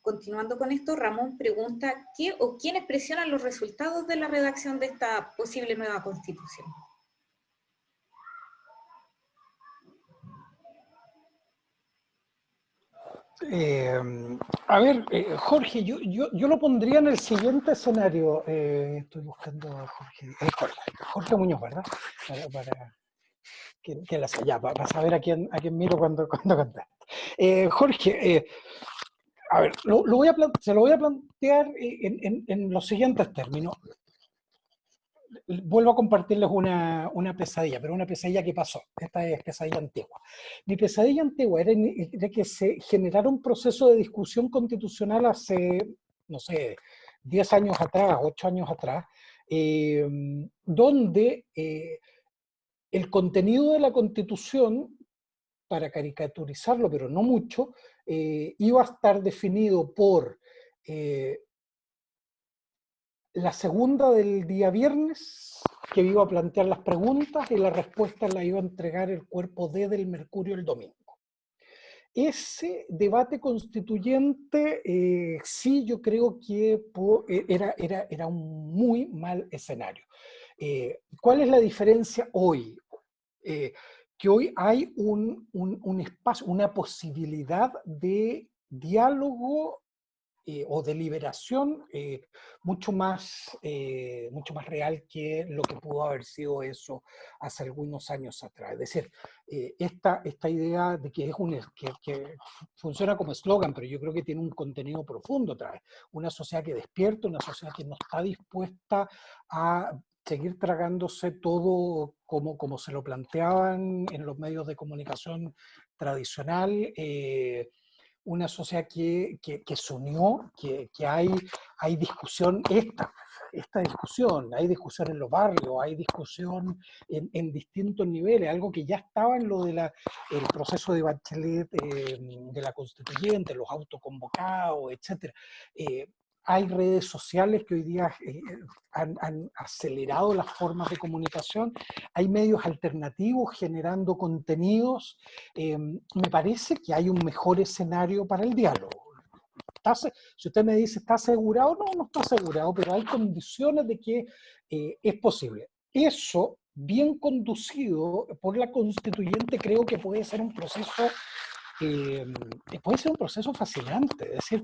continuando con esto, Ramón pregunta, ¿qué o quiénes presionan los resultados de la redacción de esta posible nueva constitución? A ver, Jorge, yo lo pondría en el siguiente escenario. Estoy buscando a Jorge Muñoz, ¿verdad? Para que la ya, para saber a quién miro cuando contesto. Jorge, a ver, se lo voy a plantear en los siguientes términos. Vuelvo a compartirles una pesadilla, pero una pesadilla que pasó. Esta es pesadilla antigua. Mi pesadilla antigua era que se generara un proceso de discusión constitucional hace, no sé, 10 años atrás, 8 años atrás, donde el contenido de la Constitución, para caricaturizarlo, pero no mucho, iba a estar definido por la segunda del día viernes, que iba a plantear las preguntas y las respuestas las iba a entregar el cuerpo D del Mercurio el domingo. Ese debate constituyente, sí, yo creo que era un muy mal escenario. ¿Cuál es la diferencia hoy? Que hoy hay un espacio, una posibilidad de diálogo o deliberación mucho más real que lo que pudo haber sido eso hace algunos años atrás. Es decir, esta idea de que que funciona como eslogan, pero yo creo que tiene un contenido profundo otra vez. Una sociedad que despierta, una sociedad que no está dispuesta a seguir tragándose todo como se lo planteaban en los medios de comunicación tradicional, una sociedad que se unió, que hay discusión, esta discusión, hay discusión en los barrios, hay discusión en distintos niveles, algo que ya estaba en lo de el proceso de Bachelet, de la constituyente, los autoconvocados, etc. Hay redes sociales que hoy día han acelerado las formas de comunicación, hay medios alternativos generando contenidos. Me parece que hay un mejor escenario para el diálogo. Si usted me dice, ¿está asegurado? No, no está asegurado, pero hay condiciones de que es posible. Eso, bien conducido por la constituyente, creo que puede ser un proceso fascinante. Es decir,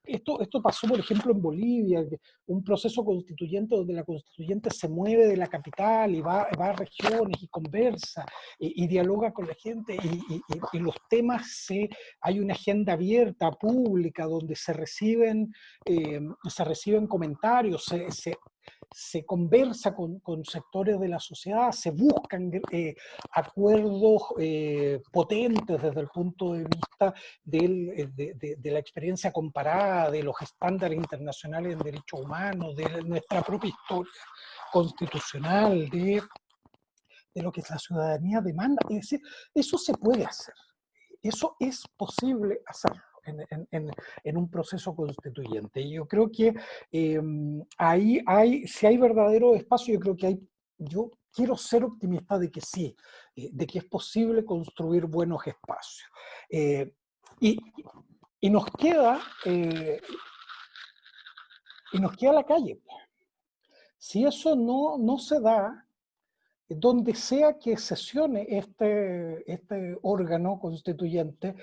esto pasó, por ejemplo, en Bolivia, un proceso constituyente donde la constituyente se mueve de la capital y va a regiones y conversa y dialoga con la gente y los temas, hay una agenda abierta, pública, donde se reciben comentarios, se conversa con sectores de la sociedad, se buscan acuerdos potentes desde el punto de vista de la experiencia comparada, de los estándares internacionales en derechos humanos, de nuestra propia historia constitucional, de lo que la ciudadanía demanda. Es decir, eso se puede hacer, eso es posible hacerlo en un proceso constituyente. Y yo creo que ahí si hay verdadero espacio, yo creo que yo quiero ser optimista de que sí, de que es posible construir buenos espacios. Y, y nos queda la calle. Si eso no se da, donde sea que sesione este órgano constituyente,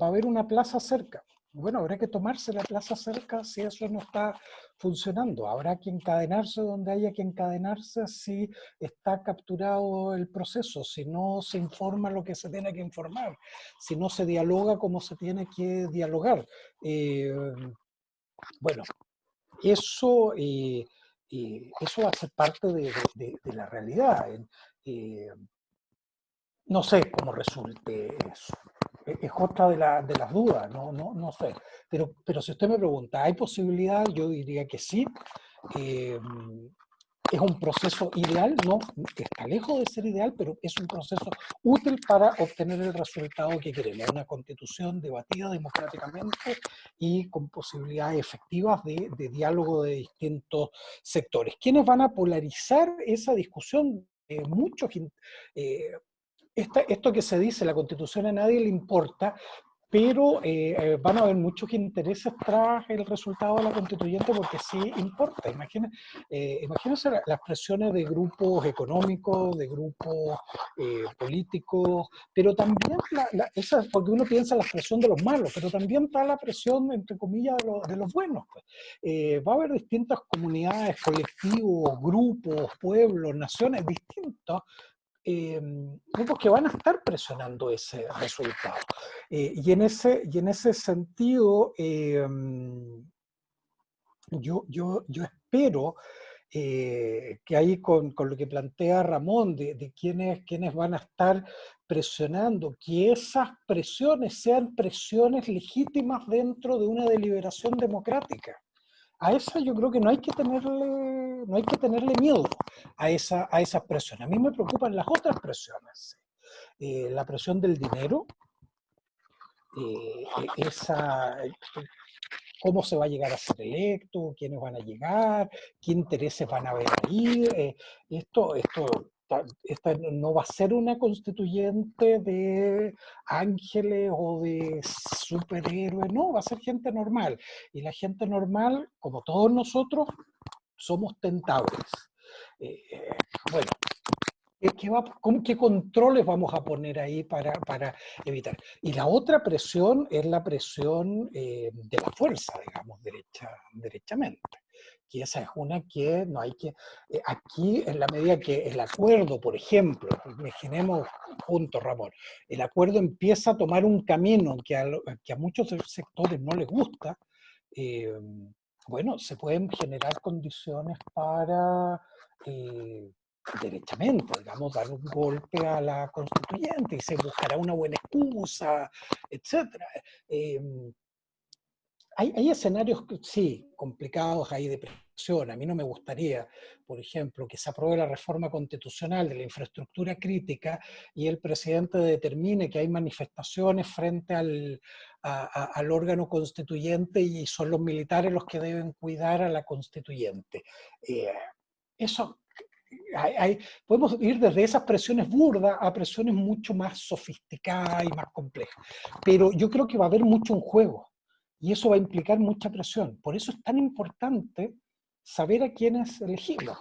va a haber una plaza cerca. Bueno, habrá que tomarse la plaza cerca si eso no está funcionando. Habrá que encadenarse donde haya que encadenarse si está capturado el proceso, si no se informa lo que se tiene que informar, si no se dialoga como se tiene que dialogar. Bueno, eso, eso va a ser parte de la realidad. No sé cómo resulte eso. Es otra de las dudas, no sé. Pero si usted me pregunta, ¿hay posibilidad? Yo diría que sí. ¿Es un proceso ideal? No, está lejos de ser ideal, pero es un proceso útil para obtener el resultado que queremos. Una constitución debatida democráticamente y con posibilidades efectivas de diálogo de distintos sectores. ¿Quiénes van a polarizar esa discusión? Esto que se dice, la constitución a nadie le importa, pero van a haber muchos intereses tras el resultado de la constituyente porque sí importa. Imagínense las presiones de grupos económicos, de grupos políticos, pero también, porque uno piensa en la presión de los malos, pero también está la presión, entre comillas, de los buenos. Pues. Va a haber distintas comunidades, colectivos, grupos, pueblos, naciones distintos, grupos que van a estar presionando ese resultado. Y en ese sentido, yo espero que ahí con lo que plantea Ramón, de quiénes van a estar presionando, que esas presiones sean presiones legítimas dentro de una deliberación democrática. A esa yo creo que no hay que tenerle miedo a esas presiones. A mí me preocupan las otras presiones. La presión del dinero, cómo se va a llegar a ser electo, quiénes van a llegar, qué intereses van a haber ahí. Esta no va a ser una constituyente de ángeles o de superhéroes, no, va a ser gente normal. Y la gente normal, como todos nosotros, somos tentables. Bueno, ¿qué controles vamos a poner ahí para evitar? Y la otra presión es la presión de la fuerza, digamos, derechamente. Que esa es una que no hay que... aquí, en la medida que el acuerdo, por ejemplo, imaginemos juntos, Ramón, el acuerdo empieza a tomar un camino que a muchos sectores no les gusta, bueno, se pueden generar condiciones para derechamente, digamos, dar un golpe a la constituyente y se buscará una buena excusa, etcétera. Hay escenarios, sí, complicados, hay depresión. A mí no me gustaría, por ejemplo, que se apruebe la reforma constitucional de la infraestructura crítica y el presidente determine que hay manifestaciones frente al órgano constituyente y son los militares los que deben cuidar a la constituyente. Eso podemos ir desde esas presiones burdas a presiones mucho más sofisticadas y más complejas. Pero yo creo que va a haber mucho en juego y eso va a implicar mucha presión. Por eso es tan importante saber a quiénes elegimos,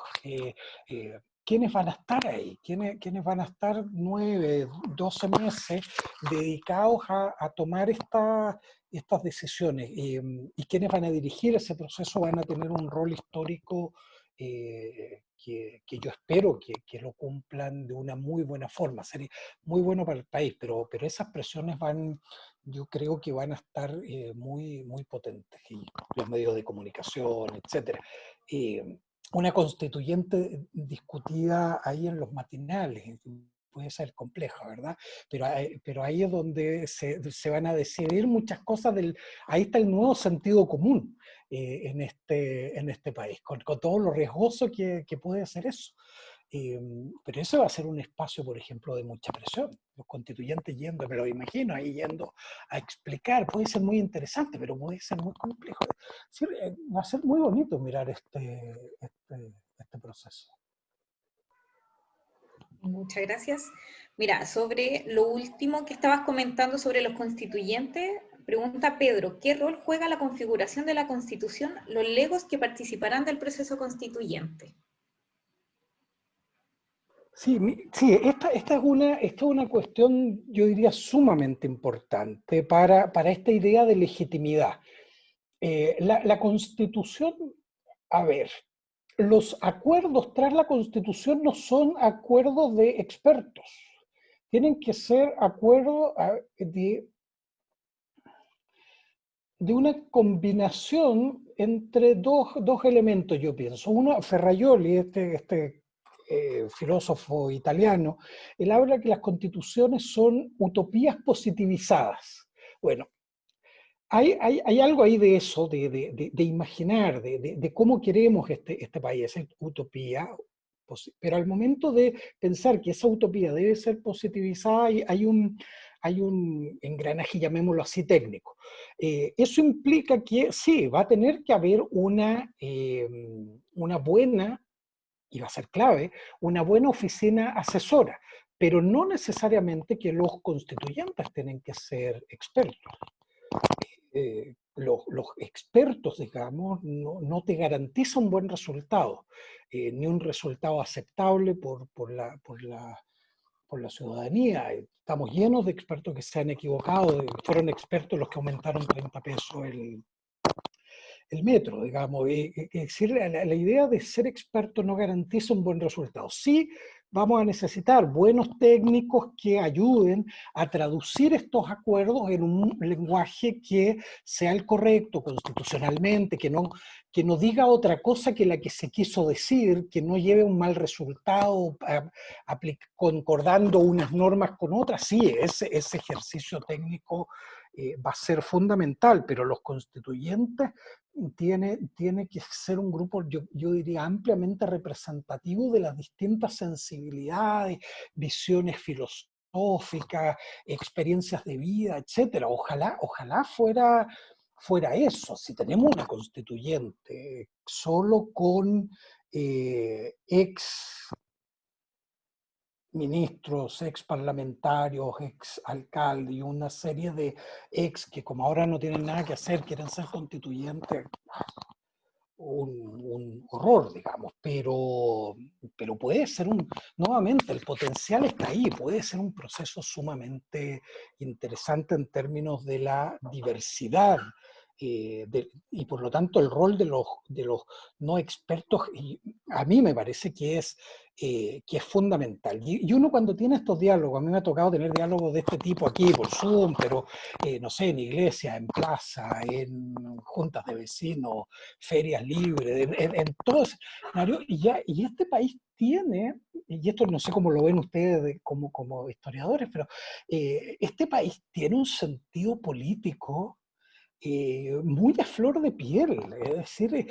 quiénes van a estar ahí, quiénes van a estar 9, 12 meses dedicados a tomar estas decisiones y quienes van a dirigir ese proceso van a tener un rol histórico que yo espero que lo cumplan de una muy buena forma. Sería muy bueno para el país, pero esas presiones yo creo que van a estar muy, muy potentes. Y los medios de comunicación, etcétera. Una constituyente discutida ahí en los matinales, puede ser compleja, ¿verdad? Pero ahí es donde se van a decidir muchas cosas, ahí está el nuevo sentido común en este país, con todo lo riesgoso que puede ser eso. Pero eso va a ser un espacio, por ejemplo, de mucha presión. Los constituyentes yendo, me lo imagino, ahí yendo a explicar, puede ser muy interesante, pero puede ser muy complejo. Sí, va a ser muy bonito mirar este proceso. Muchas gracias. Mira, sobre lo último que estabas comentando sobre los constituyentes, pregunta Pedro, ¿qué rol juega la configuración de la Constitución los legos que participarán del proceso constituyente? Sí, esta es una cuestión, yo diría, sumamente importante para esta idea de legitimidad. La Constitución, a ver, los acuerdos tras la Constitución no son acuerdos de expertos. Tienen que ser acuerdos de una combinación entre dos elementos, yo pienso. Uno, Ferrajoli, filósofo italiano, él habla que las constituciones son utopías positivizadas. Bueno, hay algo ahí de eso, de imaginar, de cómo queremos este país, es utopía, pero al momento de pensar que esa utopía debe ser positivizada, hay un engranaje, llamémoslo así, técnico. Eso implica que sí, va a tener que haber una buena, y va a ser clave, una buena oficina asesora, pero no necesariamente que los constituyentes tienen que ser expertos. Los expertos, digamos, no te garantizan un buen resultado, ni un resultado aceptable por la ciudadanía. Estamos llenos de expertos que se han equivocado, fueron expertos los que aumentaron 30 pesos el metro, digamos. Es decir, la idea de ser experto no garantiza un buen resultado. Sí, vamos a necesitar buenos técnicos que ayuden a traducir estos acuerdos en un lenguaje que sea el correcto constitucionalmente, que no diga otra cosa que la que se quiso decir, que no lleve un mal resultado concordando unas normas con otras. Sí, ese ejercicio técnico va a ser fundamental, pero los constituyentes tiene que ser un grupo, yo diría, ampliamente representativo de las distintas sensibilidades, visiones filosóficas, experiencias de vida, etc. Ojalá fuera eso. Si tenemos una constituyente solo con ex ministros, ex parlamentarios, ex alcaldes y una serie de ex que como ahora no tienen nada que hacer, quieren ser constituyentes, un horror, digamos, pero puede ser nuevamente, el potencial está ahí, puede ser un proceso sumamente interesante en términos de la diversidad y por lo tanto el rol de los no expertos, y a mí me parece que es fundamental. Y uno cuando tiene estos diálogos, a mí me ha tocado tener diálogos de este tipo aquí por Zoom, pero no sé, en iglesias, en plaza, en juntas de vecinos, ferias libres, en todo ese escenario, y este país tiene, y esto no sé cómo lo ven ustedes como historiadores, pero este país tiene un sentido político muy a flor de piel, es decir,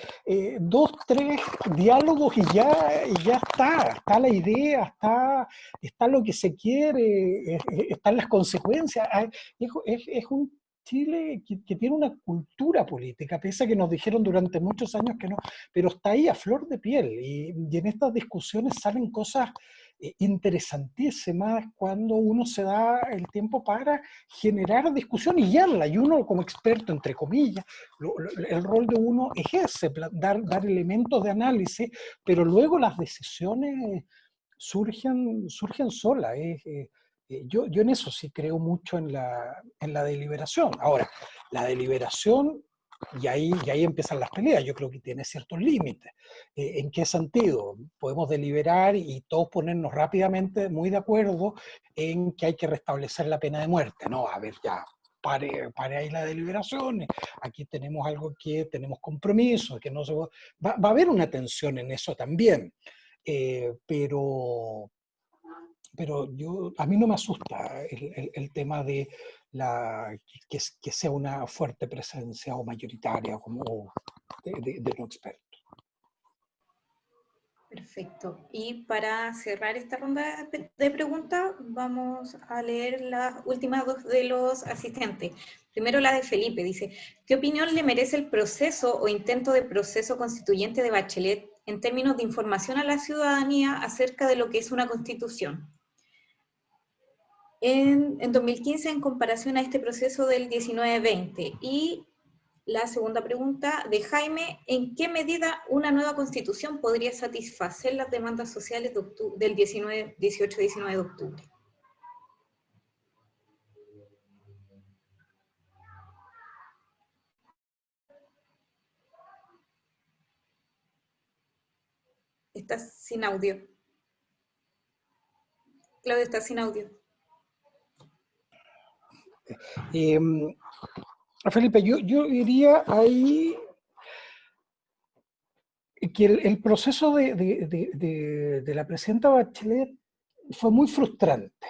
dos, tres diálogos y ya está la idea, está lo que se quiere, están las consecuencias. Es un Chile que tiene una cultura política, pese a que nos dijeron durante muchos años que no, pero está ahí a flor de piel, y en estas discusiones salen cosas interesantísimas cuando uno se da el tiempo para generar discusión y guiarla, y uno como experto, entre comillas, el rol de uno es ese, dar elementos de análisis, pero luego las decisiones surgen solas. Yo en eso sí creo mucho en la deliberación. Ahora, la deliberación, y ahí empiezan las peleas, yo creo que tiene ciertos límites. ¿En qué sentido? Podemos deliberar y todos ponernos rápidamente muy de acuerdo en que hay que restablecer la pena de muerte. No, a ver, ya, pare ahí la deliberación, aquí tenemos algo que tenemos compromiso, que no se va a haber una tensión en eso también, pero a mí no me asusta el tema de que sea una fuerte presencia o mayoritaria como de no expertos. Perfecto. Y para cerrar esta ronda de preguntas, vamos a leer las últimas dos de los asistentes. Primero la de Felipe, dice, ¿qué opinión le merece el proceso o intento de proceso constituyente de Bachelet en términos de información a la ciudadanía acerca de lo que es una constitución? En 2015 en comparación a este proceso del 19-20. Y la segunda pregunta de Jaime, ¿en qué medida una nueva constitución podría satisfacer las demandas sociales del 18-19 de octubre? Estás sin audio. Claudio, estás sin audio. Felipe, yo diría ahí que el proceso de la presidenta Bachelet fue muy frustrante.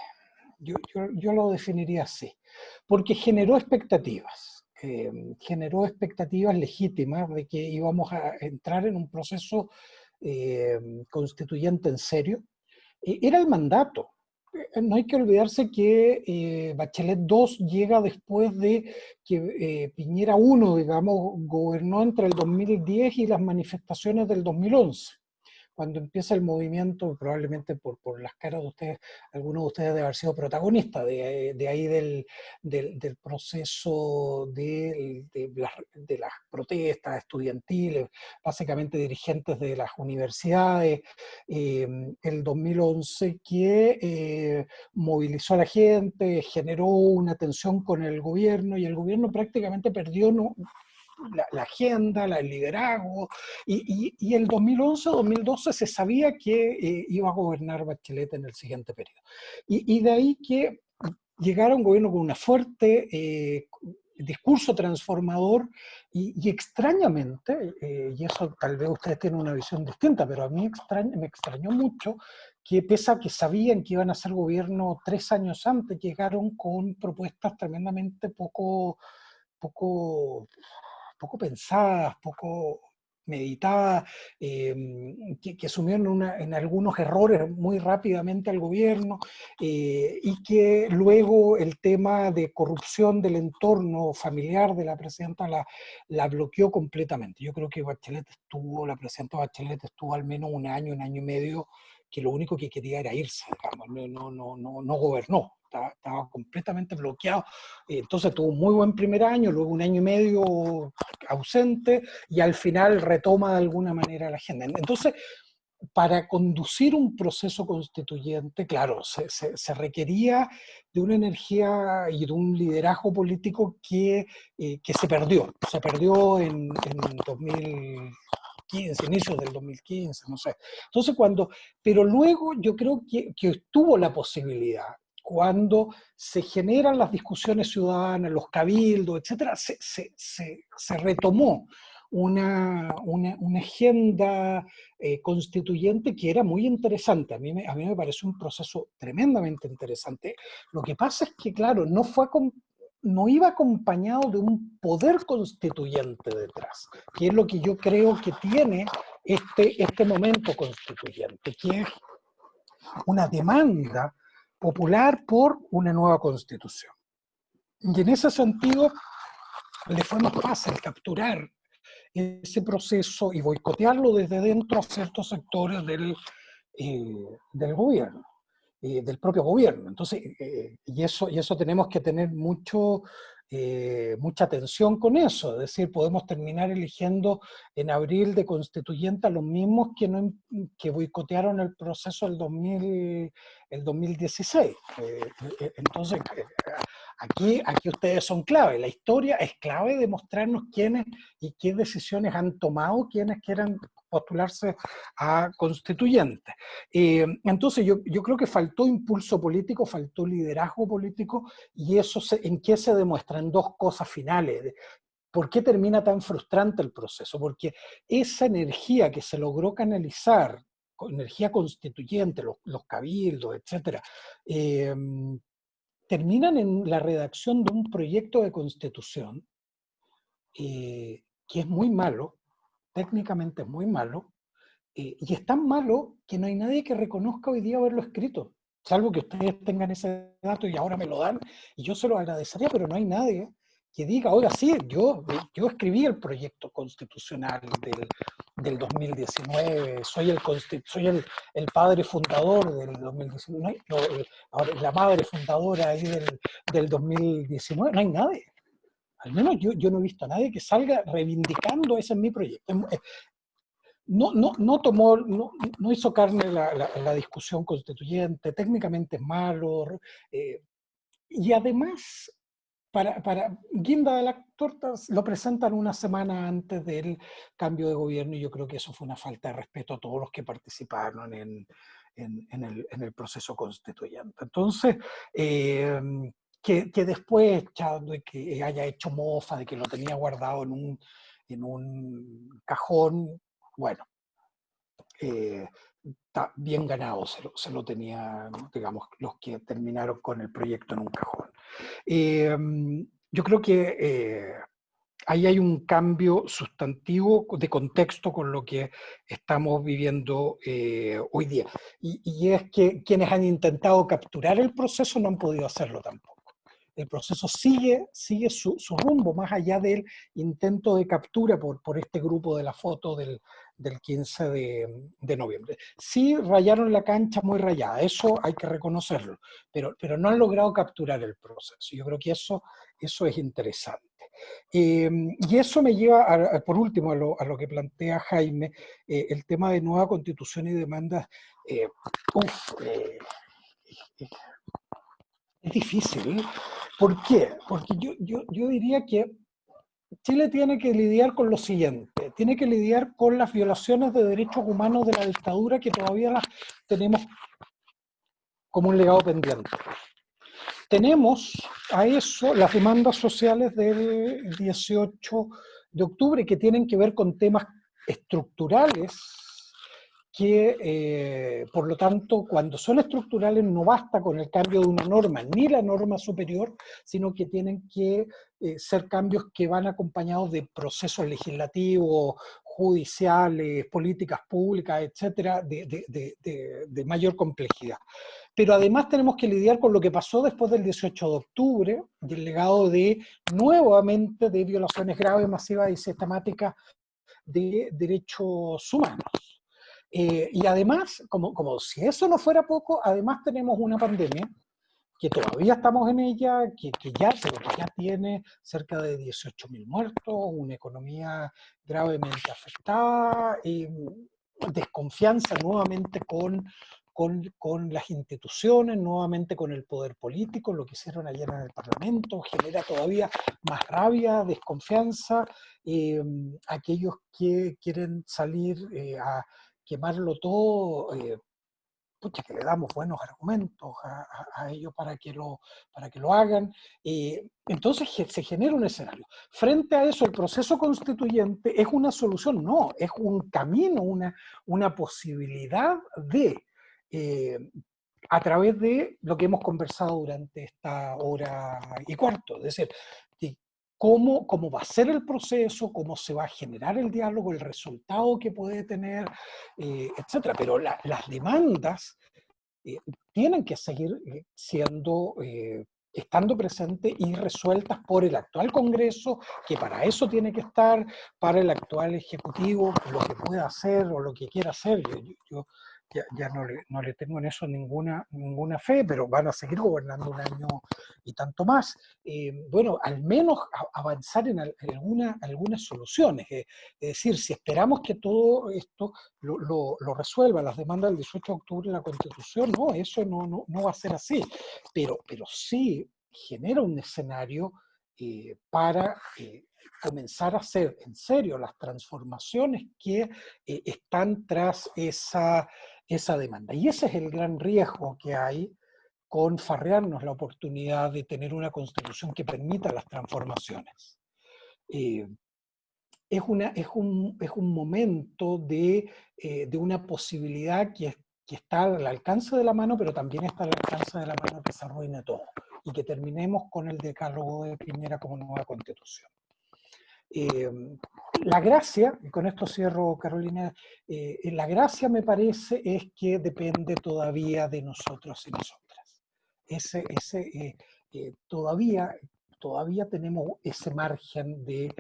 Yo lo definiría así, porque generó expectativas legítimas de que íbamos a entrar en un proceso constituyente en serio. Era el mandato. No hay que olvidarse que Bachelet 2 llega después de que Piñera 1, digamos, gobernó entre el 2010 y las manifestaciones del 2011, cuando empieza el movimiento, probablemente por las caras de ustedes, algunos de ustedes deben haber sido protagonistas de ahí del proceso de las protestas estudiantiles, básicamente dirigentes de las universidades, el 2011, que movilizó a la gente, generó una tensión con el gobierno, y el gobierno prácticamente perdió la agenda, el liderazgo, y el 2011-2012 se sabía que iba a gobernar Bachelet en el siguiente periodo. Y de ahí que llegara un gobierno con una fuerte discurso transformador, y extrañamente, y eso tal vez ustedes tienen una visión distinta, pero a mí me extrañó mucho que, pese a que sabían que iban a ser gobierno 3 años antes, llegaron con propuestas tremendamente poco pensadas, poco meditadas, que sumieron en algunos errores muy rápidamente al gobierno, y que luego el tema de corrupción del entorno familiar de la presidenta la bloqueó completamente. Yo creo que la presidenta Bachelet estuvo al menos un año y medio, que lo único que quería era irse, digamos, no gobernó. Estaba completamente bloqueado. Entonces tuvo un muy buen primer año, luego un año y medio ausente, y al final retoma de alguna manera la agenda. Entonces, para conducir un proceso constituyente, claro, se requería de una energía y de un liderazgo político que se perdió en 2015, inicios del 2015, no sé. Entonces pero luego yo creo que estuvo la posibilidad, cuando se generan las discusiones ciudadanas, los cabildos, etcétera, se retomó una agenda constituyente que era muy interesante. A mí me parece un proceso tremendamente interesante. Lo que pasa es que, claro, no iba acompañado de un poder constituyente detrás, que es lo que yo creo que tiene este momento constituyente, que es una demanda popular por una nueva constitución. Y en ese sentido, le fue más fácil capturar ese proceso y boicotearlo desde dentro a ciertos sectores del gobierno, del propio gobierno. Entonces, y eso tenemos que tener mucha atención con eso. Es decir, podemos terminar eligiendo en abril de constituyente a los mismos que boicotearon el proceso el 2016. Entonces, aquí ustedes son clave. La historia es clave de mostrarnos quiénes y qué decisiones han tomado quienes quieran postularse a constituyentes. Entonces yo creo que faltó impulso político, faltó liderazgo político, y eso ¿en qué se demuestra? En dos cosas finales. ¿Por qué termina tan frustrante el proceso? Porque esa energía que se logró canalizar, energía constituyente, los cabildos, etcétera, terminan en la redacción de un proyecto de constitución que es muy malo, técnicamente es muy malo, y es tan malo que no hay nadie que reconozca hoy día haberlo escrito, salvo que ustedes tengan ese dato y ahora me lo dan, y yo se lo agradecería, pero no hay nadie que diga, oiga, sí, yo escribí el proyecto constitucional del 2019, soy el padre fundador del 2019, no, ahora, la madre fundadora ahí del 2019, no hay nadie. Al menos yo no he visto a nadie que salga reivindicando ese es mi proyecto. No hizo carne la discusión constituyente, técnicamente es malo, y además, para guinda de las tortas, lo presentan una semana antes del cambio de gobierno, y yo creo que eso fue una falta de respeto a todos los que participaron en el proceso constituyente. Entonces, que después Chadwick que haya hecho mofa de que lo tenía guardado en un cajón, bueno, está bien ganado, se lo tenían, digamos, los que terminaron con el proyecto en un cajón. Yo creo que ahí hay un cambio sustantivo de contexto con lo que estamos viviendo hoy día. Y es que quienes han intentado capturar el proceso no han podido hacerlo tampoco. El proceso sigue su rumbo, más allá del intento de captura por este grupo de la foto del 15 de noviembre. Sí rayaron la cancha muy rayada, eso hay que reconocerlo, pero no han logrado capturar el proceso. Yo creo que eso es interesante. Y eso me lleva, por último, a lo que plantea Jaime, el tema de nueva constitución y demandas. Es difícil. ¿Por qué? Porque yo diría que Chile tiene que lidiar con lo siguiente, tiene que lidiar con las violaciones de derechos humanos de la dictadura que todavía las tenemos como un legado pendiente. Tenemos a eso las demandas sociales del 18 de octubre que tienen que ver con temas estructurales que, por lo tanto, cuando son estructurales no basta con el cambio de una norma, ni la norma superior, sino que tienen que ser cambios que van acompañados de procesos legislativos, judiciales, políticas públicas, etcétera, de mayor complejidad. Pero además tenemos que lidiar con lo que pasó después del 18 de octubre, del legado nuevamente de violaciones graves, masivas y sistemáticas de derechos humanos. Y además, como si eso no fuera poco, además tenemos una pandemia que todavía estamos en ella, que ya tiene cerca de 18.000 muertos, una economía gravemente afectada, desconfianza nuevamente con las instituciones, nuevamente con el poder político. Lo que hicieron ayer en el Parlamento genera todavía más rabia, desconfianza. Aquellos que quieren salir a quemarlo todo, pucha, que le damos buenos argumentos a ellos para que lo hagan. Entonces se genera un escenario. Frente a eso, el proceso constituyente es una solución, no, es un camino, una posibilidad de, a través de lo que hemos conversado durante esta hora y cuarto, es decir, de cómo va a ser el proceso, cómo se va a generar el diálogo, el resultado que puede tener, etcétera. Pero las demandas tienen que seguir estando presentes y resueltas por el actual Congreso, que para eso tiene que estar, para el actual Ejecutivo, lo que pueda hacer o lo que quiera hacer. Yo ya no le tengo en eso ninguna fe, pero van a seguir gobernando un año y tanto más. Bueno, al menos avanzar en algunas soluciones. Es decir, si esperamos que todo esto lo resuelva las demandas del 18 de octubre en la Constitución, no, eso no va a ser así. Pero sí genera un escenario para comenzar a hacer en serio las transformaciones que están tras esa demanda. Y ese es el gran riesgo que hay con farrearnos la oportunidad de tener una constitución que permita las transformaciones. Es un momento de una posibilidad que está al alcance de la mano, pero también está al alcance de la mano que se arruine todo y que terminemos con el decálogo de Piñera como nueva constitución. La gracia, y con esto cierro, Carolina, la gracia me parece es que depende todavía de nosotros y nosotras. Todavía tenemos ese margen de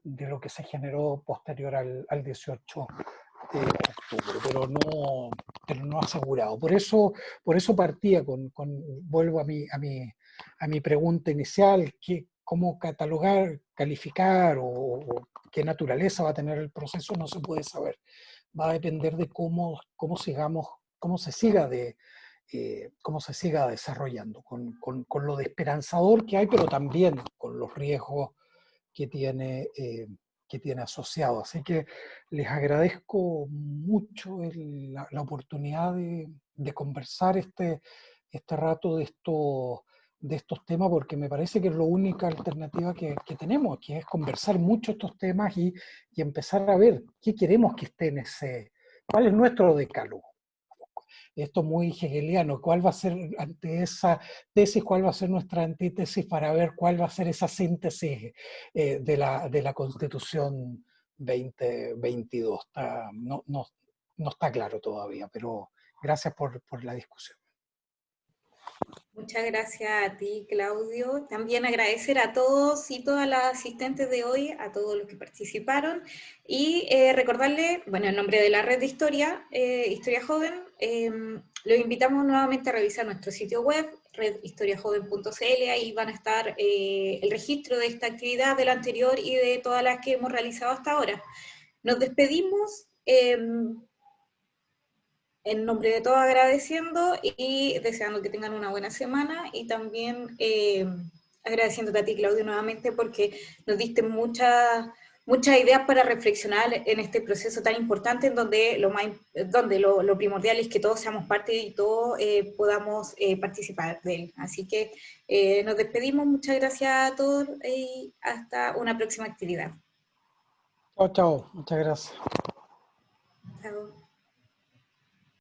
lo que se generó posterior al 18 de octubre, pero no asegurado. Por eso partía vuelvo a mi pregunta inicial, cómo catalogar, calificar o qué naturaleza va a tener el proceso no se puede saber. Va a depender de cómo se siga desarrollando, con lo de esperanzador que hay, pero también con los riesgos que tiene asociado. Así que les agradezco mucho la oportunidad de conversar este rato de estos temas, porque me parece que es la única alternativa que tenemos, que es conversar mucho estos temas y empezar a ver qué queremos que esté cuál es nuestro decálogo. Esto muy hegeliano, cuál va a ser ante esa tesis, cuál va a ser nuestra antítesis para ver cuál va a ser esa síntesis de la Constitución 2022. No está claro todavía, pero gracias por la discusión. Muchas gracias a ti, Claudio. También agradecer a todos y todas las asistentes de hoy, a todos los que participaron, y recordarles, bueno, en nombre de la Red de Historia, Historia Joven, los invitamos nuevamente a revisar nuestro sitio web, redhistoriajoven.cl. Ahí van a estar el registro de esta actividad, de la anterior y de todas las que hemos realizado hasta ahora. Nos despedimos. En nombre de todos agradeciendo y deseando que tengan una buena semana, y también agradeciéndote a ti, Claudio, nuevamente, porque nos diste muchas ideas para reflexionar en este proceso tan importante, en donde lo primordial es que todos seamos parte y todos podamos participar de él. Así que nos despedimos, muchas gracias a todos y hasta una próxima actividad. Chao, muchas gracias. Chao.